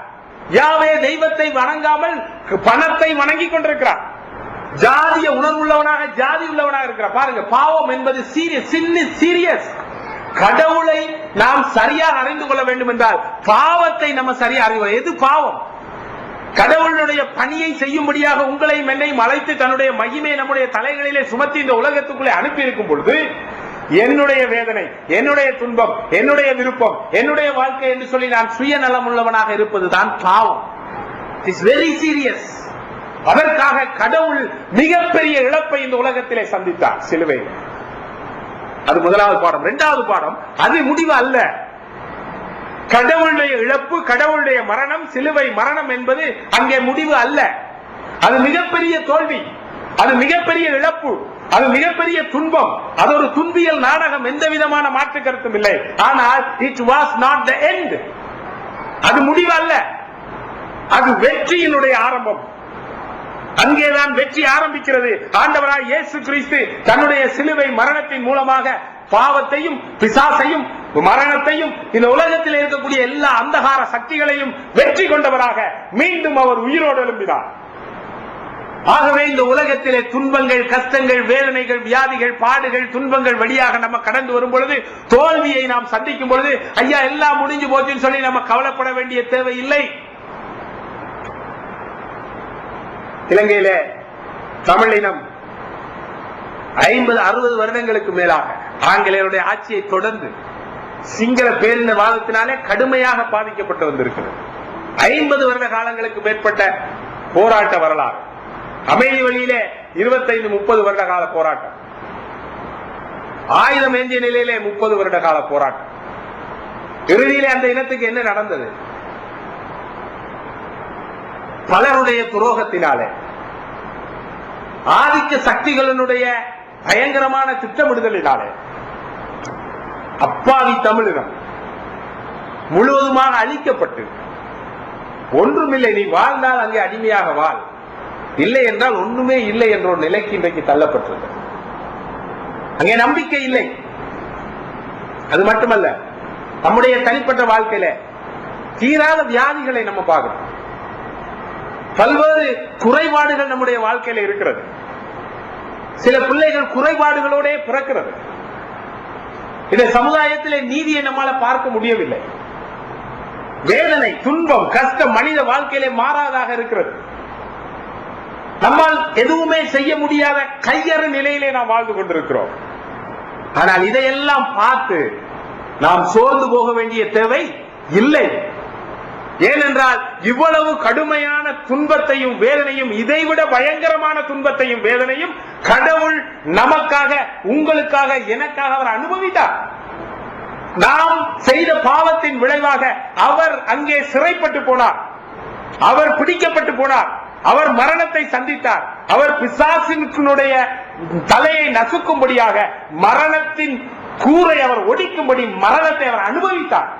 யாவே தெய்வத்தை வணங்காமல் பணத்தை வணங்கி கொண்டிருக்கிறான். ஜாதிய உணர்வுள்ளவனாக ஜாதி உள்ளவனாக இருக்கிறார். பாருங்க, பாவம் என்பது சீரியஸ். கடவுளை நாம் சரியாக அறிந்து கொள்ள வேண்டும் என்றால் பாவத்தை நம்ம சரியாக அறிவோம். எது பாவம்? கடவுளுடைய பணியை செய்யும்படியாக உங்களையும் என்னையும் அழைத்து தன்னுடைய மகிமையை நம்முடைய தலைகளிலே சுமத்தி இந்த உலகத்துக்குள்ளே அனுப்பி இருக்கும் பொழுது என்னுடைய வேதனை, என்னுடைய துன்பம், என்னுடைய விருப்பம், என்னுடைய வாழ்க்கை என்று சொல்லி நான் சுயநலம் உள்ளவனாக இருப்பதுதான் பாவம். It's very serious. அதற்காக கடவுள் மிகப்பெரிய இழப்பை இந்த உலகத்திலே சந்தித்தார் சிலுவையில். அது முதலாவது பாடம். 2வது பாடம், அது முடிவு அல்ல. கடவுளுடைய இழப்பு, கடவுளுடைய மரணம், சிலுவை மரணம் என்பது அங்கே முடிவு அல்ல. அது மிகப்பெரிய தோல்வி, அது மிகப்பெரிய இழப்பு, அது மிகப்பெரிய துன்பம். அது ஒரு துன்பியல் நாடகம், எந்த விதமான மாற்று கருத்தும் இல்லை. ஆனால் it was not the end. அது முடிவு அல்ல, அது வெற்றியினுடைய ஆரம்பம். அங்கேதான் வெற்றி ஆரம்பிக்கிறது. ஆண்டவராய் இயேசு கிறிஸ்து தன்னுடைய சிலுவை மரணத்தின் மூலமாக பாவத்தையும் பிசாசையும் மரணத்தையும் இந்த உலகத்தில் இருக்கக்கூடிய எல்லா அந்தகார சக்திகளையும் வெற்றி கொண்டவராக மீண்டும் அவர் உயிரோடு எழும்பினார். ஆகவே இந்த உலகத்திலே துன்பங்கள், கஷ்டங்கள், வேதனைகள், வியாதிகள், பாடுகள், துன்பங்கள் வழியாக நம்ம கடந்து வரும் பொழுது, தோல்வியை நாம் சந்திக்கும் பொழுது, ஐயா எல்லாம் முடிஞ்சு போச்சுன்னு சொல்லி நம்ம கவலைப்பட வேண்டிய தேவை இல்லை. இலங்கையிலே தமிழினம் 50-60 வருடங்களுக்கு மேலாக ஆங்கிலேயருடைய ஆட்சியை தொடர்ந்து சிங்கள பேரினவாதத்தினாலே கடுமையாக பாதிக்கப்பட்டு வந்திருக்கிறது. 50 வருட காலங்களுக்கு மேற்பட்ட போராட்ட வரலாறு. அமைதி வழியிலே 25-30 வருட கால போராட்டம், ஆயுதம் ஏந்திய நிலையிலே 30 வருட கால போராட்டம். இறுதியிலே அந்த இனத்துக்கு என்ன நடந்தது? பலருடைய துரோகத்தினாலே, ஆதிக்க சக்திகளினுடைய பயங்கரமான திட்டமிடுதலினாலே அப்பாவி தமிழினம் முழுவதுமாக அழிக்கப்பட்டு, ஒன்றுமில்லை, நீ வாழ்ந்தால் அங்கே அடிமையாக வாழ், இல்லை என்றால் ஒண்ணுமே இல்லை என்ற ஒரு நிலைக்கு இன்றைக்கு தள்ளப்பட்டது. அங்கே நம்பிக்கை இல்லை. அது மட்டுமல்ல, நம்முடைய தனிப்பட்ட வாழ்க்கையில தீராத வியாதிகளை நம்ம பார்க்கிறோம். பல்வேறு குறைபாடுகள் நம்முடைய வாழ்க்கையில இருக்கிறது. சில பிள்ளைகள் குறைபாடுகளோட பிறக்கிறது. இந்த சமுதாயத்திலே நீதியை நம்மால பார்க்க முடியவில்லை. வேதனை, துன்பம், கஷ்டம் மனித வாழ்க்கையிலே மாறாதாக இருக்கிறது. நம்மால் எதுவுமே செய்ய முடியாத கையறு நிலையிலே நாம் வாழ்ந்து கொண்டிருக்கிறோம். ஆனால் இதையெல்லாம் பார்த்து நாம் சோர்ந்து போக வேண்டிய தேவை இல்லை. ஏனென்றால் இவ்வளவு கடுமையான துன்பத்தையும் வேதனையும், இதைவிட பயங்கரமான துன்பத்தையும் வேதனையும் கடவுள் நமக்காக, உங்களுக்காக, எனக்காக அவர் அனுபவித்தார். நாம் செய்த பாவத்தின் விளைவாக அவர் அங்கே சிறைப்பட்டு போனார், அவர் பிடிக்கப்பட்டு போனார், அவர் மரணத்தை சந்தித்தார், அவர் பிசாசினுடைய தலையை நசுக்கும்படியாக, மரணத்தின் கூரை அவர் ஒடிக்கும்படி மரணத்தை அவர் அனுபவித்தார்.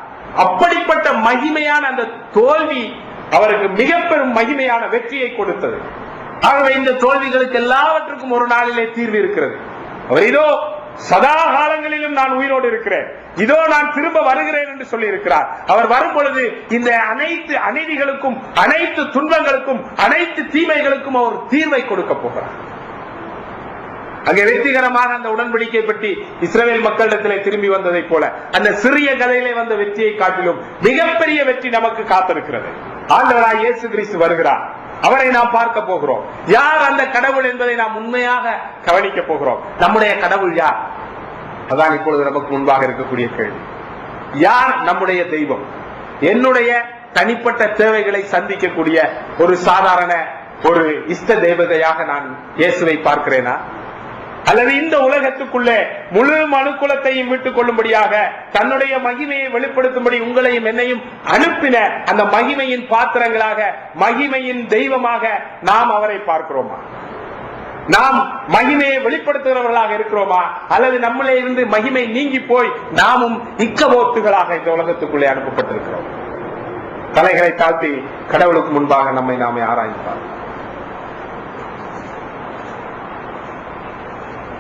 அப்படிப்பட்ட மகிமையான அந்த தோல்வி அவருக்கு மிக பெரும் மகிமையான வெற்றியை கொடுத்தது. ஆகவே இந்த தோல்விகளுக்கு எல்லாவற்றுக்கும் ஒரு நாளிலே தீர்வு இருக்கிறது. அவர் இதோ சதா காலங்களிலும் நான் உயிரோடு இருக்கிறேன், இதோ நான் திரும்ப வருகிறேன் என்று சொல்லி இருக்கிறார். அவர் வரும் பொழுது இந்த அனைத்து அநீதிகளுக்கும், அனைத்து துன்பங்களுக்கும், அனைத்து தீமைகளுக்கும் அவர் தீர்வை கொடுக்க போகிறார். அங்கே வெற்றிகரமாக அந்த உடன்படிக்கை பற்றி இஸ்ரவேல் மக்களிடத்திலே திரும்பி வந்ததை போல அந்த சிறிய கதையிலே வந்த வெற்றியை காட்டிலும் மிகப்பெரிய வெற்றி நமக்கு காத்திருக்கிறது. ஆண்டவராய் இயேசு கிறிஸ்து வருகிறார். அவரை நாம் பார்க்க போகிறோம். யார் அந்த கடவுள் என்பதை நாம் உண்மையாக கவனிக்க போகிறோம். நம்முடைய கடவுள் யார்? அதான் இப்பொழுது நமக்கு முன்பாக இருக்கக்கூடிய கேள்வி. யார் நம்முடைய தெய்வம்? என்னுடைய தனிப்பட்ட தேவைகளை சந்திக்கக்கூடிய ஒரு சாதாரண ஒரு இஷ்ட தேவதையாக நான் இயேசுவை பார்க்கிறேனா? அல்லது இந்த உலகத்துக்குள்ளே முழு மனுக்குலத்தையும் விட்டுக் கொள்ளும்படியாக தன்னுடைய மகிமையை வெளிப்படுத்தும்படி உங்களையும் என்னையும் அனுப்பின அந்த மகிமையின் பாத்திரங்களாக, மகிமையின் தெய்வமாக நாம் அவரை பார்க்கிறோமா? நாம் மகிமையை வெளிப்படுத்துகிறவர்களாக இருக்கிறோமா? அல்லது நம்மளே இருந்து மகிமை நீங்கி போய் நாமும் இக்கபோத்துகளாக இந்த உலகத்துக்குள்ளே அனுப்பப்பட்டிருக்கிறோம்? தலைகளை தாழ்த்தி கடவுளுக்கு முன்பாக நம்மை நாமே ஆராய்ந்தார்.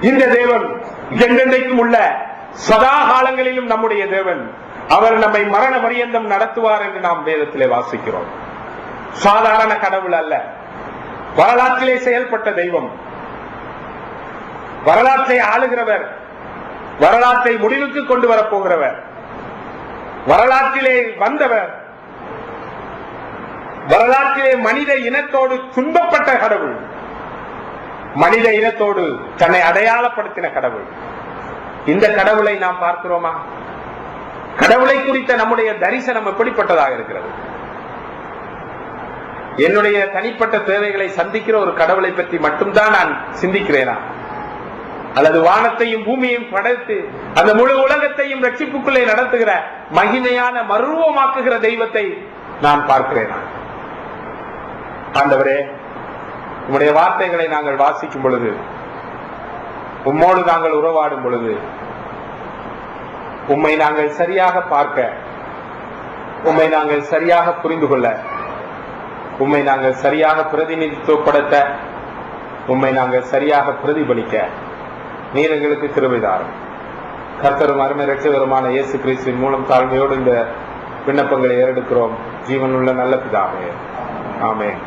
இந்த தேவன் என்றென்றைக்கும் உள்ள சதா காலங்களிலும் நம்முடைய தேவன். அவர் நம்மை மரண பரியந்தம் நடத்துவார் என்று நாம் வேதத்திலே வாசிக்கிறோம். சாதாரண கடவுள் அல்ல, வரலாற்றிலே செயல்பட்ட தெய்வம், வரலாற்றை ஆளுகிறவர், வரலாற்றை முடிவுக்கு கொண்டு வரப்போகிறவர், வரலாற்றிலே வந்தவர், வரலாற்றிலே மனித இனத்தோடு துன்பப்பட்ட கடவுள், மனித இனத்தோடு தன்னை அடையாளப்படுத்தின கடவுள். இந்த கடவுளை நாம் பார்க்கிறோமா? கடவுளை குறித்த நம்முடைய தரிசனம் எப்படிப்பட்டதாக இருக்கிறது? என்னுடைய தனிப்பட்ட தேவைகளை சந்திக்கிற ஒரு கடவுளை பற்றி மட்டும்தான் நான் சிந்திக்கிறேனா? அல்லது வானத்தையும் பூமியையும் படைத்து அந்த முழு உலகத்தையும் ரட்சிப்புக்குள்ளே நடத்துகிற மகிமையான மறுரூபமாக்குகிற தெய்வத்தை நான் பார்க்கிறேனா? ஆண்டவரே, உம்முடைய வார்த்தைகளை நாங்கள் வாசிக்கும் பொழுது, உம்மோடு நாங்கள் உறவாடும் பொழுது, உம்மை நாங்கள் சரியாக பார்க்க, உம்மை நாங்கள் சரியாக புரிந்து கொள்ள, உம்மை நாங்கள் சரியாக பிரதிநிதித்துவப்படுத்த, உம்மை நாங்கள் சரியாக பிரதிபலிக்க நீர் எங்களுக்கு கிருபை தாரும். கர்த்தரும் அருமை இரட்சகருமான இயேசு கிறிஸ்துவின் மூலம் தாழ்மையோடு இந்த விண்ணப்பங்களை ஏறெடுக்கிறோம். ஜீவனுள்ள நல்ல பிதாவே, ஆமென்.